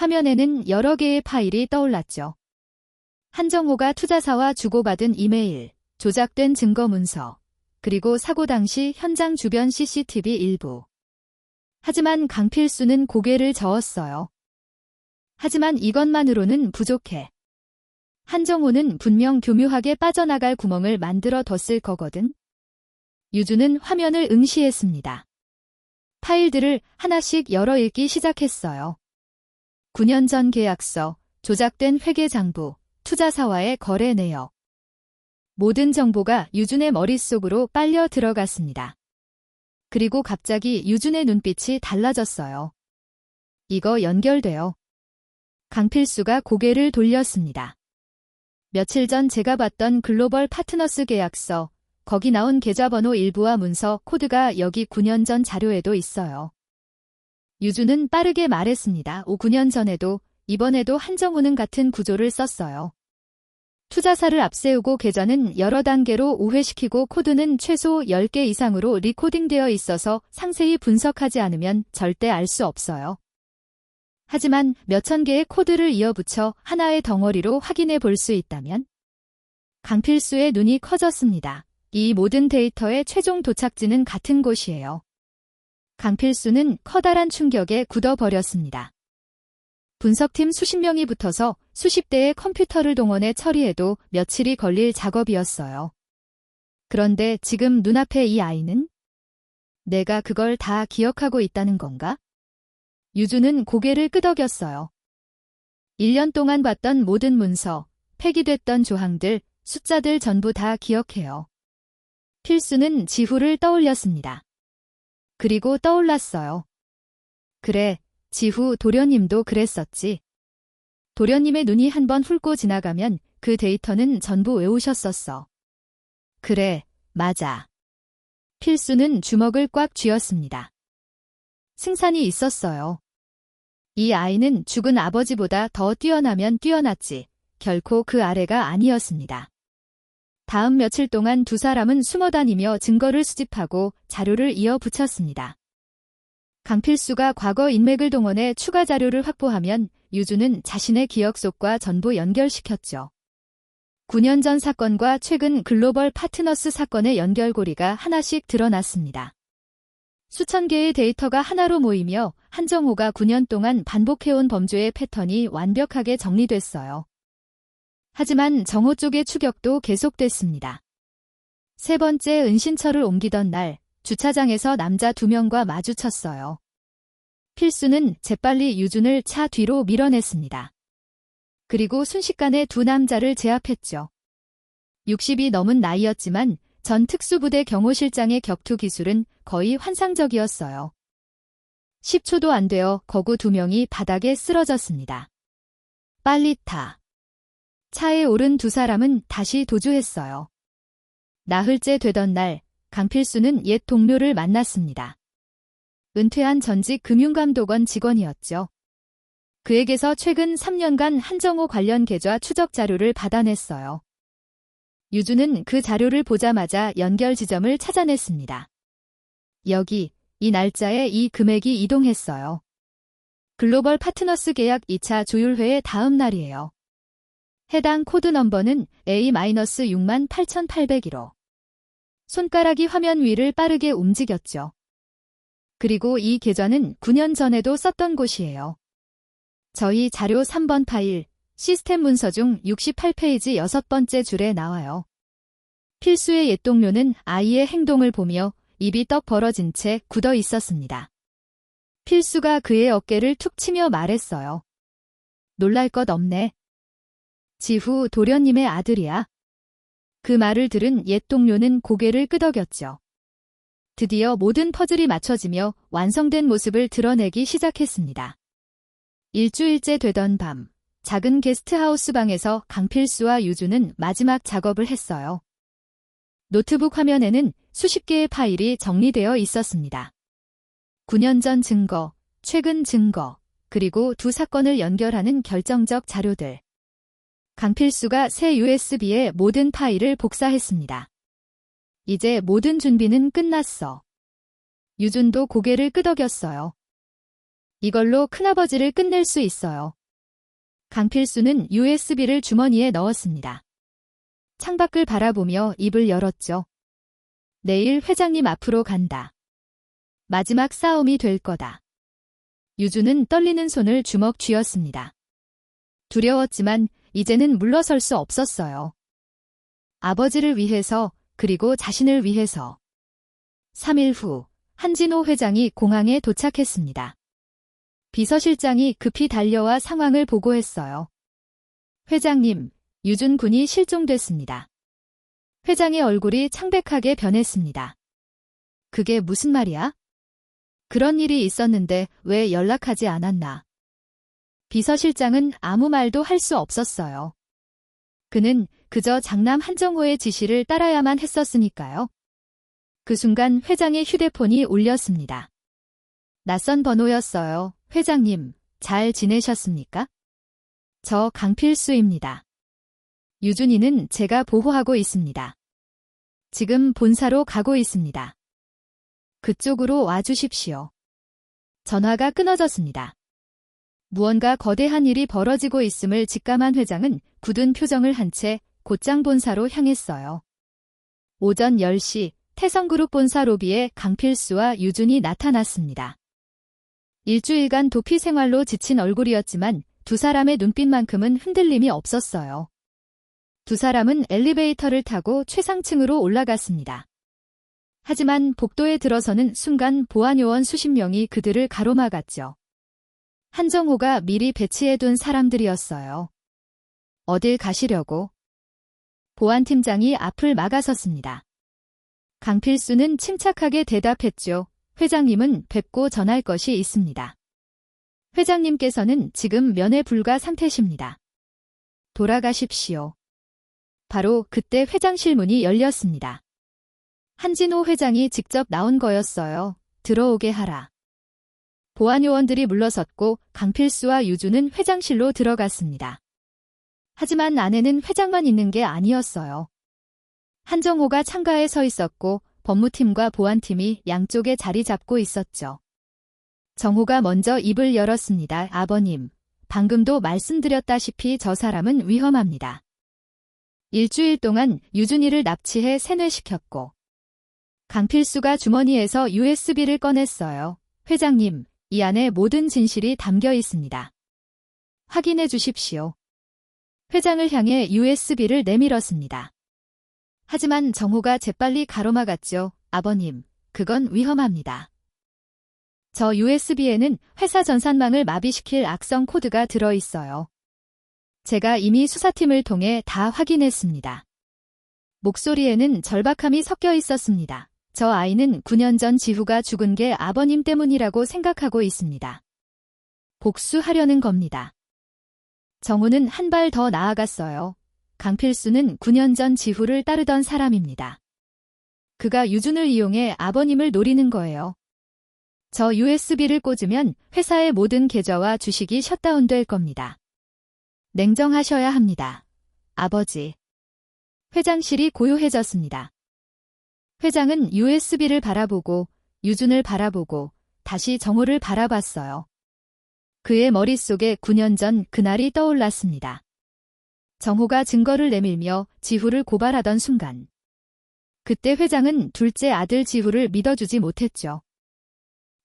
화면에는 여러 개의 파일이 떠올랐죠. 한정호가 투자사와 주고받은 이메일, 조작된 증거 문서, 그리고 사고 당시 현장 주변 CCTV 일부. 하지만 강필수는 고개를 저었어요. 하지만 이것만으로는 부족해. 한정호는 분명 교묘하게 빠져나갈 구멍을 만들어 뒀을 거거든. 유주는 화면을 응시했습니다. 파일들을 하나씩 열어 읽기 시작했어요. 9년 전 계약서, 조작된 회계장부, 투자사와의 거래 내역. 모든 정보가 유준의 머릿속으로 빨려 들어갔습니다. 그리고 갑자기 유준의 눈빛이 달라졌어요. 이거 연결돼요. 강필수가 고개를 돌렸습니다. 며칠 전 제가 봤던 글로벌 파트너스 계약서, 거기 나온 계좌번호 일부와 문서 코드가 여기 9년 전 자료에도 있어요. 유준은 빠르게 말했습니다. 9년 전에도, 이번에도 한정호는 같은 구조를 썼어요. 투자사를 앞세우고 계좌는 여러 단계로 우회시키고 코드는 최소 10개 이상으로 리코딩되어 있어서 상세히 분석하지 않으면 절대 알 수 없어요. 하지만 몇천 개의 코드를 이어붙여 하나의 덩어리로 확인해 볼 수 있다면? 강필수의 눈이 커졌습니다. 이 모든 데이터의 최종 도착지는 같은 곳이에요. 강필수는 커다란 충격에 굳어버렸습니다. 분석팀 수십 명이 붙어서 수십 대의 컴퓨터를 동원해 처리해도 며칠이 걸릴 작업이었어요. 그런데 지금 눈앞에 이 아이는? 내가 그걸 다 기억하고 있다는 건가? 유주는 고개를 끄덕였어요. 1년 동안 봤던 모든 문서, 폐기됐던 조항들, 숫자들 전부 다 기억해요. 필수는 지후를 떠올렸습니다. 그리고 떠올랐어요. 그래, 지후 도련님도 그랬었지. 도련님의 눈이 한번 훑고 지나가면 그 데이터는 전부 외우셨었어. 그래, 맞아. 필수는 주먹을 꽉 쥐었습니다. 승산이 있었어요. 이 아이는 죽은 아버지보다 더 뛰어나면 뛰어났지, 결코 그 아래가 아니었습니다. 다음 며칠 동안 두 사람은 숨어다니며 증거를 수집하고 자료를 이어붙였습니다. 강필수가 과거 인맥을 동원해 추가 자료를 확보하면 유주는 자신의 기억 속과 전부 연결시켰죠. 9년 전 사건과 최근 글로벌 파트너스 사건의 연결고리가 하나씩 드러났습니다. 수천 개의 데이터가 하나로 모이며 한정호가 9년 동안 반복해온 범죄의 패턴이 완벽하게 정리됐어요. 하지만 정호 쪽의 추격도 계속됐습니다. 세 번째 은신처를 옮기던 날, 주차장에서 남자 2명과 마주쳤어요. 필수는 재빨리 유준을 차 뒤로 밀어냈습니다. 그리고 순식간에 두 남자를 제압했죠. 60이 넘은 나이였지만 전 특수부대 경호실장의 격투 기술은 거의 환상적이었어요. 10초도 안 되어 거구 2명이 바닥에 쓰러졌습니다. 빨리 타. 차에 오른 두 사람은 다시 도주했어요. 나흘째 되던 날, 강필수는 옛 동료를 만났습니다. 은퇴한 전직 금융감독원 직원이었죠. 그에게서 최근 3년간 한정호 관련 계좌 추적 자료를 받아냈어요. 유주는 그 자료를 보자마자 연결 지점을 찾아냈습니다. 여기, 이 날짜에 이 금액이 이동했어요. 글로벌 파트너스 계약 2차 조율회의 다음 날이에요. 해당 코드 넘버는 A-68801호. 손가락이 화면 위를 빠르게 움직였죠. 그리고 이 계좌는 9년 전에도 썼던 곳이에요. 저희 자료 3번 파일, 시스템 문서 중 68페이지 6번째 줄에 나와요. 필수의 옛 동료는 아이의 행동을 보며 입이 떡 벌어진 채 굳어 있었습니다. 필수가 그의 어깨를 툭 치며 말했어요. 놀랄 것 없네. 지후 도련님의 아들이야. 그 말을 들은 옛 동료는 고개를 끄덕였죠. 드디어 모든 퍼즐이 맞춰지며 완성된 모습을 드러내기 시작했습니다. 일주일째 되던 밤, 작은 게스트하우스 방에서 강필수와 유주는 마지막 작업을 했어요. 노트북 화면에는 수십 개의 파일이 정리되어 있었습니다. 9년 전 증거, 최근 증거, 그리고 두 사건을 연결하는 결정적 자료들. 강필수가 새 USB에 모든 파일을 복사했습니다. 이제 모든 준비는 끝났어. 유준도 고개를 끄덕였어요. 이걸로 큰아버지를 끝낼 수 있어요. 강필수는 USB를 주머니에 넣었습니다. 창밖을 바라보며 입을 열었죠. 내일 회장님 앞으로 간다. 마지막 싸움이 될 거다. 유주는 떨리는 손을 주먹 쥐었습니다. 두려웠지만 이제는 물러설 수 없었어요. 아버지를 위해서, 그리고 자신을 위해서. 3일 후, 한진호 회장이 공항에 도착했습니다. 비서실장이 급히 달려와 상황을 보고했어요. 회장님, 유준 군이 실종됐습니다. 회장의 얼굴이 창백하게 변했습니다. 그게 무슨 말이야? 그런 일이 있었는데 왜 연락하지 않았나? 비서실장은 아무 말도 할 수 없었어요. 그는 그저 장남 한정호의 지시를 따라야만 했었으니까요. 그 순간 회장의 휴대폰이 울렸습니다. 낯선 번호였어요. 회장님, 잘 지내셨습니까? 저 강필수입니다. 유준이는 제가 보호하고 있습니다. 지금 본사로 가고 있습니다. 그쪽으로 와주십시오. 전화가 끊어졌습니다. 무언가 거대한 일이 벌어지고 있음을 직감한 회장은 굳은 표정을 한 채 곧장 본사로 향했어요. 오전 10시 태성그룹 본사 로비에 강필수와 유준이 나타났습니다. 일주일간 도피 생활로 지친 얼굴이었지만 두 사람의 눈빛만큼은 흔들림이 없었어요. 두 사람은 엘리베이터를 타고 최상층으로 올라갔습니다. 하지만 복도에 들어서는 순간 보안요원 수십 명이 그들을 가로막았죠. 한정호가 미리 배치해둔 사람들이었어요. 어딜 가시려고? 보안팀장이 앞을 막아섰습니다. 강필수는 침착하게 대답했죠. 회장님은 뵙고 전할 것이 있습니다. 회장님께서는 지금 면회 불가 상태십니다. 돌아가십시오. 바로 그때 회장실 문이 열렸습니다. 한진호 회장이 직접 나온 거였어요. 들어오게 하라. 보안요원들이 물러섰고 강필수와 유주는 회장실로 들어갔습니다. 하지만 안에는 회장만 있는 게 아니었어요. 한정호가 창가에 서 있었고 법무팀과 보안팀이 양쪽에 자리 잡고 있었죠. 정호가 먼저 입을 열었습니다. 아버님, 방금도 말씀드렸다시피 저 사람은 위험합니다. 일주일 동안 유준이를 납치해 세뇌시켰고 강필수가 주머니에서 USB를 꺼냈어요. 회장님, 이 안에 모든 진실이 담겨 있습니다. 확인해 주십시오. 회장을 향해 USB를 내밀었습니다. 하지만 정호가 재빨리 가로막았죠. 아버님, 그건 위험합니다. 저 USB에는 회사 전산망을 마비시킬 악성 코드가 들어있어요. 제가 이미 수사팀을 통해 다 확인했습니다. 목소리에는 절박함이 섞여 있었습니다. 저 아이는 9년 전 지후가 죽은 게 아버님 때문이라고 생각하고 있습니다. 복수하려는 겁니다. 정우는 한 발 더 나아갔어요. 강필수는 9년 전 지후를 따르던 사람입니다. 그가 유준을 이용해 아버님을 노리는 거예요. 저 USB를 꽂으면 회사의 모든 계좌와 주식이 셧다운될 겁니다. 냉정하셔야 합니다. 아버지. 회장실이 고요해졌습니다. 회장은 USB를 바라보고 유준을 바라보고 다시 정호를 바라봤어요. 그의 머릿속에 9년 전 그날이 떠올랐습니다. 정호가 증거를 내밀며 지후를 고발하던 순간. 그때 회장은 둘째 아들 지후를 믿어주지 못했죠.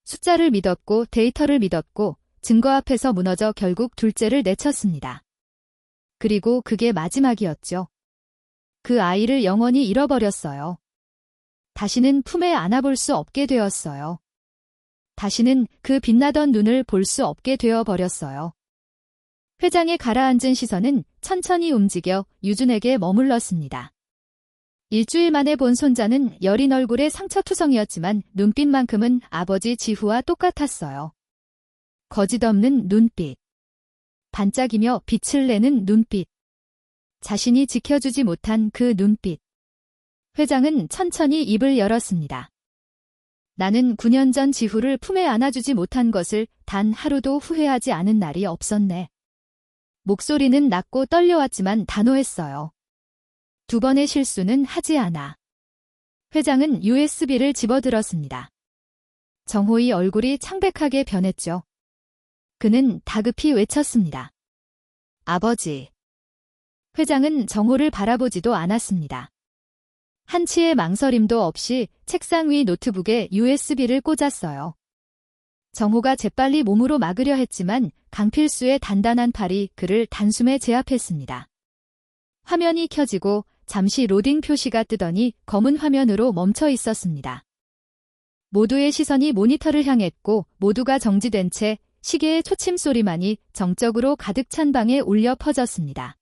숫자를 믿었고 데이터를 믿었고 증거 앞에서 무너져 결국 둘째를 내쳤습니다. 그리고 그게 마지막이었죠. 그 아이를 영원히 잃어버렸어요. 다시는 품에 안아볼 수 없게 되었어요. 다시는 그 빛나던 눈을 볼 수 없게 되어버렸어요. 회장의 가라앉은 시선은 천천히 움직여 유준에게 머물렀습니다. 일주일 만에 본 손자는 여린 얼굴에 상처투성이었지만 눈빛만큼은 아버지 지후와 똑같았어요. 거짓없는 눈빛. 반짝이며 빛을 내는 눈빛. 자신이 지켜주지 못한 그 눈빛. 회장은 천천히 입을 열었습니다. 나는 9년 전 지후를 품에 안아주지 못한 것을 단 하루도 후회하지 않은 날이 없었네. 목소리는 낮고 떨려왔지만 단호했어요. 두 번의 실수는 하지 않아. 회장은 USB를 집어들었습니다. 정호의 얼굴이 창백하게 변했죠. 그는 다급히 외쳤습니다. 아버지. 회장은 정호를 바라보지도 않았습니다. 한치의 망설임도 없이 책상 위 노트북에 USB를 꽂았어요. 정호가 재빨리 몸으로 막으려 했지만 강필수의 단단한 팔이 그를 단숨에 제압했습니다. 화면이 켜지고 잠시 로딩 표시가 뜨더니 검은 화면으로 멈춰 있었습니다. 모두의 시선이 모니터를 향했고 모두가 정지된 채 시계의 초침 소리만이 정적으로 가득 찬 방에 울려 퍼졌습니다.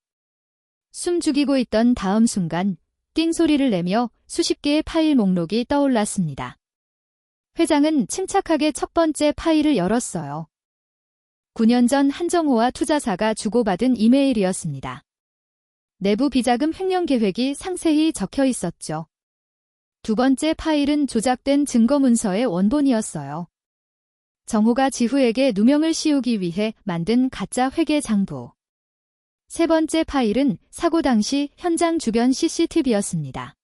숨 죽이고 있던 다음 순간 띵 소리를 내며 수십 개의 파일 목록이 떠올랐습니다. 회장은 침착하게 첫 번째 파일을 열었어요. 9년 전 한정호와 투자사가 주고받은 이메일이었습니다. 내부 비자금 횡령 계획이 상세히 적혀 있었죠. 두 번째 파일은 조작된 증거 문서의 원본이었어요. 정호가 지후에게 누명을 씌우기 위해 만든 가짜 회계 장부. 세 번째 파일은 사고 당시 현장 주변 CCTV였습니다.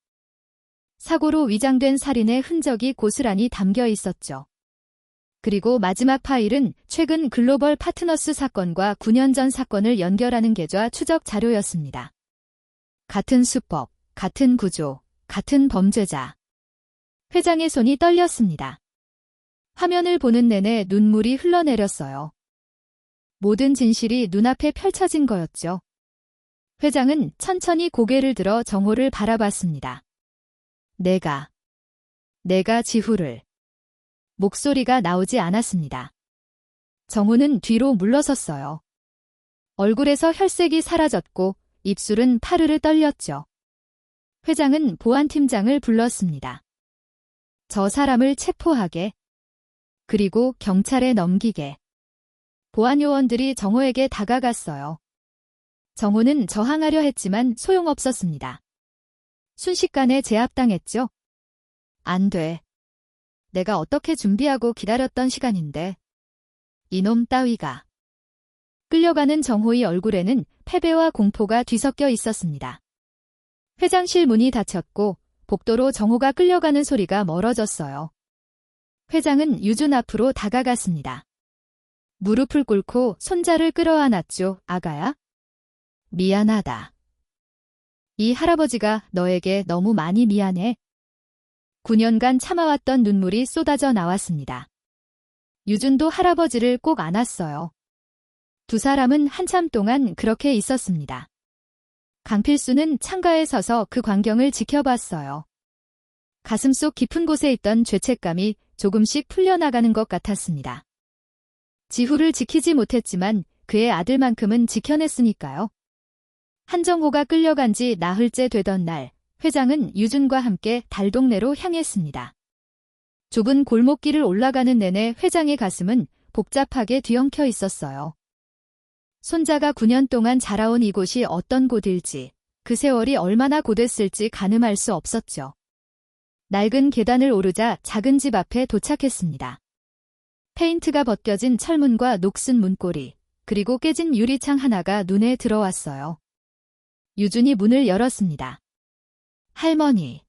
사고로 위장된 살인의 흔적이 고스란히 담겨 있었죠. 그리고 마지막 파일은 최근 글로벌 파트너스 사건과 9년 전 사건을 연결하는 계좌 추적 자료였습니다. 같은 수법, 같은 구조, 같은 범죄자. 회장의 손이 떨렸습니다. 화면을 보는 내내 눈물이 흘러내렸어요. 모든 진실이 눈앞에 펼쳐진 거였죠. 회장은 천천히 고개를 들어 정호를 바라봤습니다. 내가 지후를. 목소리가 나오지 않았습니다. 정호는 뒤로 물러섰어요. 얼굴에서 혈색이 사라졌고 입술은 파르르 떨렸죠. 회장은 보안팀장을 불렀습니다. 저 사람을 체포하게. 그리고 경찰에 넘기게. 보안요원들이 정호에게 다가갔어요. 정호는 저항하려 했지만 소용없었습니다. 순식간에 제압당했죠. 안 돼. 내가 어떻게 준비하고 기다렸던 시간인데. 이놈 따위가. 끌려가는 정호의 얼굴에는 패배와 공포가 뒤섞여 있었습니다. 회장실 문이 닫혔고 복도로 정호가 끌려가는 소리가 멀어졌어요. 회장은 유준 앞으로 다가갔습니다. 무릎을 꿇고 손자를 끌어안았죠. 아가야? 미안하다. 이 할아버지가 너에게 너무 많이 미안해. 9년간 참아왔던 눈물이 쏟아져 나왔습니다. 유준도 할아버지를 꼭 안았어요. 두 사람은 한참 동안 그렇게 있었습니다. 강필수는 창가에 서서 그 광경을 지켜봤어요. 가슴속 깊은 곳에 있던 죄책감이 조금씩 풀려나가는 것 같았습니다. 지후를 지키지 못했지만 그의 아들만큼은 지켜냈으니까요. 한정호가 끌려간 지 나흘째 되던 날, 회장은 유준과 함께 달동네로 향했습니다. 좁은 골목길을 올라가는 내내 회장의 가슴은 복잡하게 뒤엉켜 있었어요. 손자가 9년 동안 자라온 이곳이 어떤 곳일지, 그 세월이 얼마나 고됐을지 가늠할 수 없었죠. 낡은 계단을 오르자 작은 집 앞에 도착했습니다. 페인트가 벗겨진 철문과 녹슨 문고리, 그리고 깨진 유리창 하나가 눈에 들어왔어요. 유준이 문을 열었습니다. 할머니.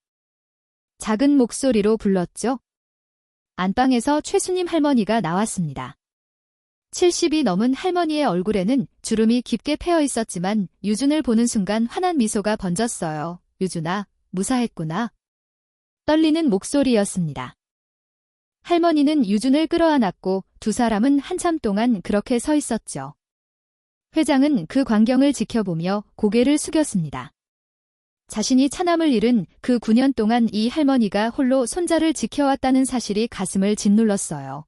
작은 목소리로 불렀죠. 안방에서 최수님 할머니가 나왔습니다. 70이 넘은 할머니의 얼굴에는 주름이 깊게 패여 있었지만 유준을 보는 순간 환한 미소가 번졌어요. 유준아, 무사했구나. 떨리는 목소리였습니다. 할머니는 유준을 끌어안았고 두 사람은 한참 동안 그렇게 서 있었죠. 회장은 그 광경을 지켜보며 고개를 숙였습니다. 자신이 차남을 잃은 그 9년 동안 이 할머니가 홀로 손자를 지켜왔다는 사실이 가슴을 짓눌렀어요.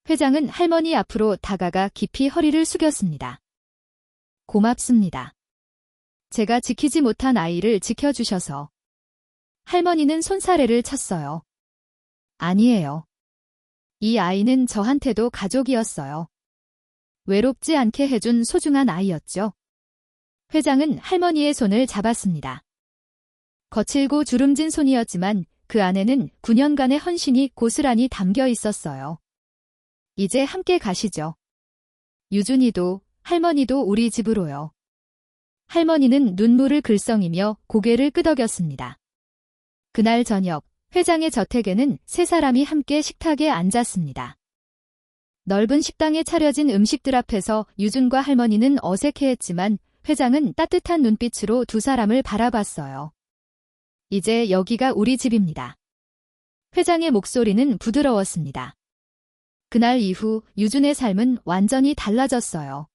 회장은 할머니 앞으로 다가가 깊이 허리를 숙였습니다. 고맙습니다. 제가 지키지 못한 아이를 지켜주셔서. 할머니는 손사래를 쳤어요. 아니에요. 이 아이는 저한테도 가족이었어요. 외롭지 않게 해준 소중한 아이였죠. 회장은 할머니의 손을 잡았습니다. 거칠고 주름진 손이었지만 그 안에는 9년간의 헌신이 고스란히 담겨 있었어요. 이제 함께 가시죠. 유준이도, 할머니도 우리 집으로요. 할머니는 눈물을 글썽이며 고개를 끄덕였습니다. 그날 저녁, 회장의 저택에는 세 사람이 함께 식탁에 앉았습니다. 넓은 식당에 차려진 음식들 앞에서 유준과 할머니는 어색해했지만 회장은 따뜻한 눈빛으로 두 사람을 바라봤어요. 이제 여기가 우리 집입니다. 회장의 목소리는 부드러웠습니다. 그날 이후 유준의 삶은 완전히 달라졌어요.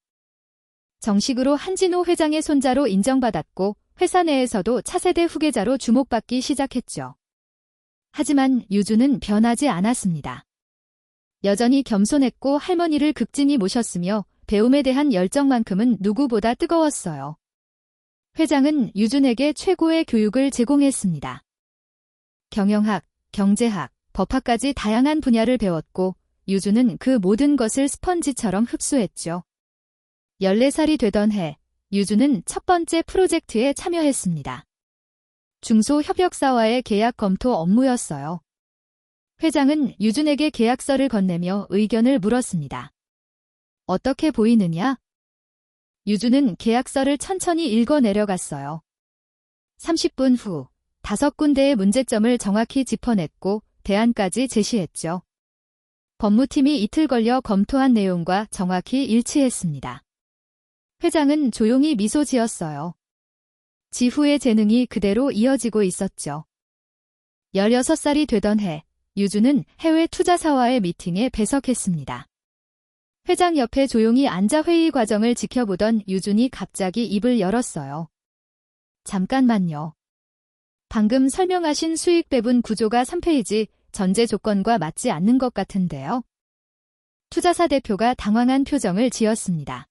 정식으로 한진호 회장의 손자로 인정받았고 회사 내에서도 차세대 후계자로 주목받기 시작했죠. 하지만 유준은 변하지 않았습니다. 여전히 겸손했고 할머니를 극진히 모셨으며 배움에 대한 열정만큼은 누구보다 뜨거웠어요. 회장은 유준에게 최고의 교육을 제공했습니다. 경영학, 경제학, 법학까지 다양한 분야를 배웠고 유준은 그 모든 것을 스펀지처럼 흡수했죠. 14살이 되던 해, 유준은 첫 번째 프로젝트에 참여했습니다. 중소협력사와의 계약 검토 업무였어요. 회장은 유준에게 계약서를 건네며 의견을 물었습니다. 어떻게 보이느냐? 유준은 계약서를 천천히 읽어 내려갔어요. 30분 후 5군데의 문제점을 정확히 짚어냈고 대안까지 제시했죠. 법무팀이 이틀 걸려 검토한 내용과 정확히 일치했습니다. 회장은 조용히 미소 지었어요. 지후의 재능이 그대로 이어지고 있었죠. 16살이 되던 해, 유준은 해외 투자사와의 미팅에 배석했습니다. 회장 옆에 조용히 앉아 회의 과정을 지켜보던 유준이 갑자기 입을 열었어요. 잠깐만요. 방금 설명하신 수익 배분 구조가 3페이지 전제 조건과 맞지 않는 것 같은데요. 투자사 대표가 당황한 표정을 지었습니다.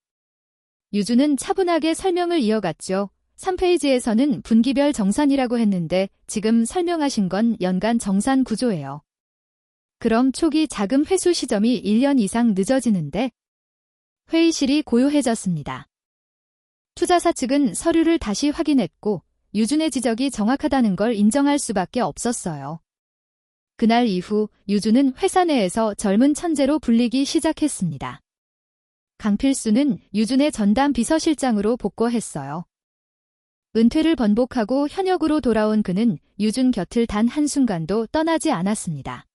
유준은 차분하게 설명을 이어갔죠. 3페이지에서는 분기별 정산이라고 했는데 지금 설명하신 건 연간 정산 구조예요. 그럼 초기 자금 회수 시점이 1년 이상 늦어지는데? 회의실이 고요해졌습니다. 투자사 측은 서류를 다시 확인했고 유준의 지적이 정확하다는 걸 인정할 수밖에 없었어요. 그날 이후 유준은 회사 내에서 젊은 천재로 불리기 시작했습니다. 강필수는 유준의 전담 비서실장으로 복고했어요. 은퇴를 번복하고 현역으로 돌아온 그는 유준 곁을 단 한순간도 떠나지 않았습니다.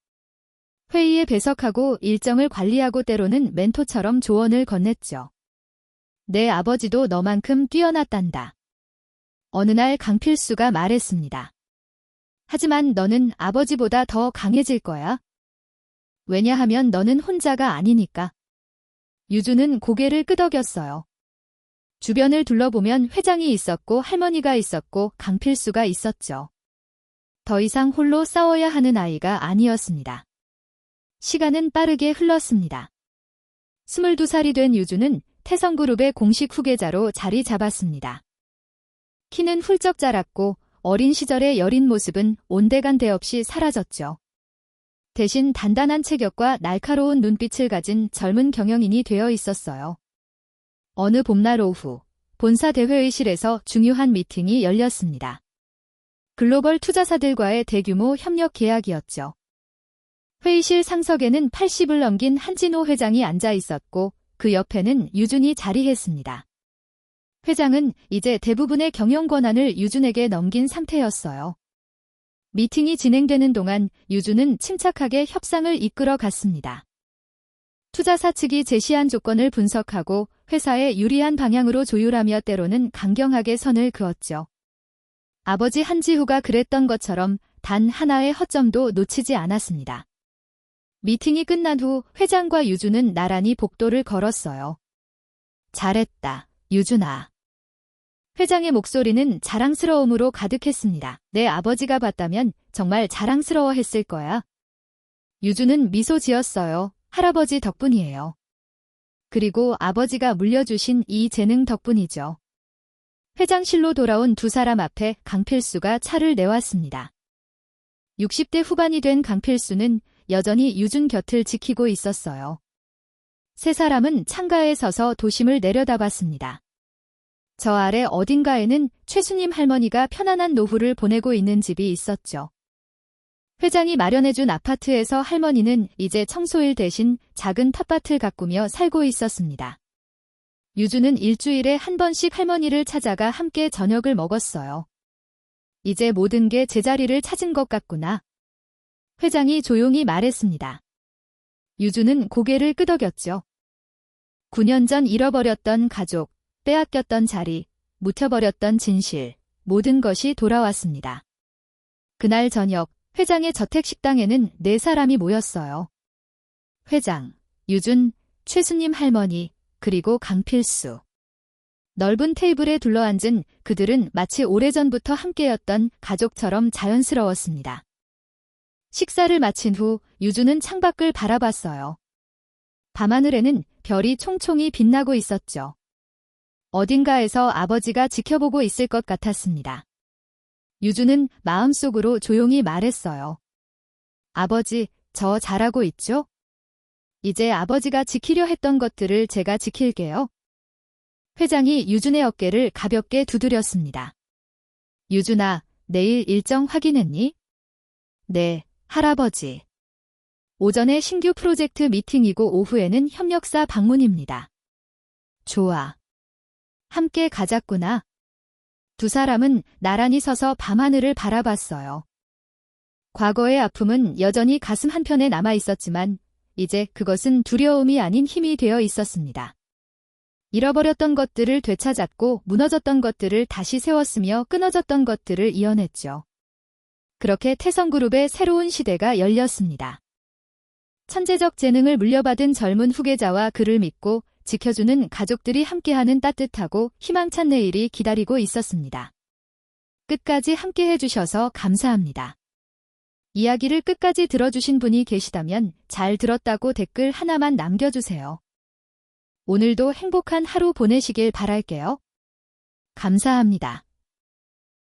회의에 배석하고 일정을 관리하고 때로는 멘토처럼 조언을 건넸죠. 내 아버지도 너만큼 뛰어났단다. 어느 날 강필수가 말했습니다. 하지만 너는 아버지보다 더 강해질 거야. 왜냐하면 너는 혼자가 아니니까. 유준은 고개를 끄덕였어요. 주변을 둘러보면 회장이 있었고 할머니가 있었고 강필수가 있었죠. 더 이상 홀로 싸워야 하는 아이가 아니었습니다. 시간은 빠르게 흘렀습니다. 22살이 된 유준은 태성그룹의 공식 후계자로 자리 잡았습니다. 키는 훌쩍 자랐고 어린 시절의 여린 모습은 온데간데 없이 사라졌죠. 대신 단단한 체격과 날카로운 눈빛을 가진 젊은 경영인이 되어 있었어요. 어느 봄날 오후, 본사 대회의실에서 중요한 미팅이 열렸습니다. 글로벌 투자사들과의 대규모 협력 계약이었죠. 회의실 상석에는 80을 넘긴 한진호 회장이 앉아 있었고 그 옆에는 유준이 자리했습니다. 회장은 이제 대부분의 경영 권한을 유준에게 넘긴 상태였어요. 미팅이 진행되는 동안 유준은 침착하게 협상을 이끌어 갔습니다. 투자사 측이 제시한 조건을 분석하고 회사에 유리한 방향으로 조율하며 때로는 강경하게 선을 그었죠. 아버지 한지후가 그랬던 것처럼 단 하나의 허점도 놓치지 않았습니다. 미팅이 끝난 후 회장과 유준은 나란히 복도를 걸었어요. 잘했다, 유준아. 회장의 목소리는 자랑스러움으로 가득했습니다. 내 아버지가 봤다면 정말 자랑스러워했을 거야. 유준은 미소 지었어요. 할아버지 덕분이에요. 그리고 아버지가 물려주신 이 재능 덕분이죠. 회장실로 돌아온 두 사람 앞에 강필수가 차를 내왔습니다. 60대 후반이 된 강필수는 여전히 유준 곁을 지키고 있었어요. 세 사람은 창가에 서서 도심을 내려다봤습니다. 저 아래 어딘가에는 최수님 할머니가 편안한 노후를 보내고 있는 집이 있었죠. 회장이 마련해준 아파트에서 할머니는 이제 청소일 대신 작은 텃밭을 가꾸며 살고 있었습니다. 유준은 일주일에 한 번씩 할머니를 찾아가 함께 저녁을 먹었어요. 이제 모든 게 제자리를 찾은 것 같구나. 회장이 조용히 말했습니다. 유주는 고개를 끄덕였죠. 9년 전 잃어버렸던 가족, 빼앗겼던 자리, 묻혀버렸던 진실, 모든 것이 돌아왔습니다. 그날 저녁, 회장의 저택식당에는 4사람이 모였어요. 회장, 유준, 최수님 할머니, 그리고 강필수. 넓은 테이블에 둘러앉은 그들은 마치 오래전부터 함께였던 가족처럼 자연스러웠습니다. 식사를 마친 후 유주는 창밖을 바라봤어요. 밤하늘에는 별이 총총히 빛나고 있었죠. 어딘가에서 아버지가 지켜보고 있을 것 같았습니다. 유주는 마음속으로 조용히 말했어요. 아버지, 저 잘하고 있죠? 이제 아버지가 지키려 했던 것들을 제가 지킬게요. 회장이 유준의 어깨를 가볍게 두드렸습니다. 유준아, 내일 일정 확인했니? 네, 할아버지. 오전에 신규 프로젝트 미팅이고 오후에는 협력사 방문입니다. 좋아. 함께 가자꾸나. 2사람은 나란히 서서 밤하늘을 바라봤어요. 과거의 아픔은 여전히 가슴 한편에 남아 있었지만 이제 그것은 두려움이 아닌 힘이 되어 있었습니다. 잃어버렸던 것들을 되찾았고 무너졌던 것들을 다시 세웠으며 끊어졌던 것들을 이어냈죠. 그렇게 태성그룹의 새로운 시대가 열렸습니다. 천재적 재능을 물려받은 젊은 후계자와 그를 믿고 지켜주는 가족들이 함께하는 따뜻하고 희망찬 내일이 기다리고 있었습니다. 끝까지 함께해 주셔서 감사합니다. 이야기를 끝까지 들어주신 분이 계시다면 잘 들었다고 댓글 하나만 남겨주세요. 오늘도 행복한 하루 보내시길 바랄게요. 감사합니다.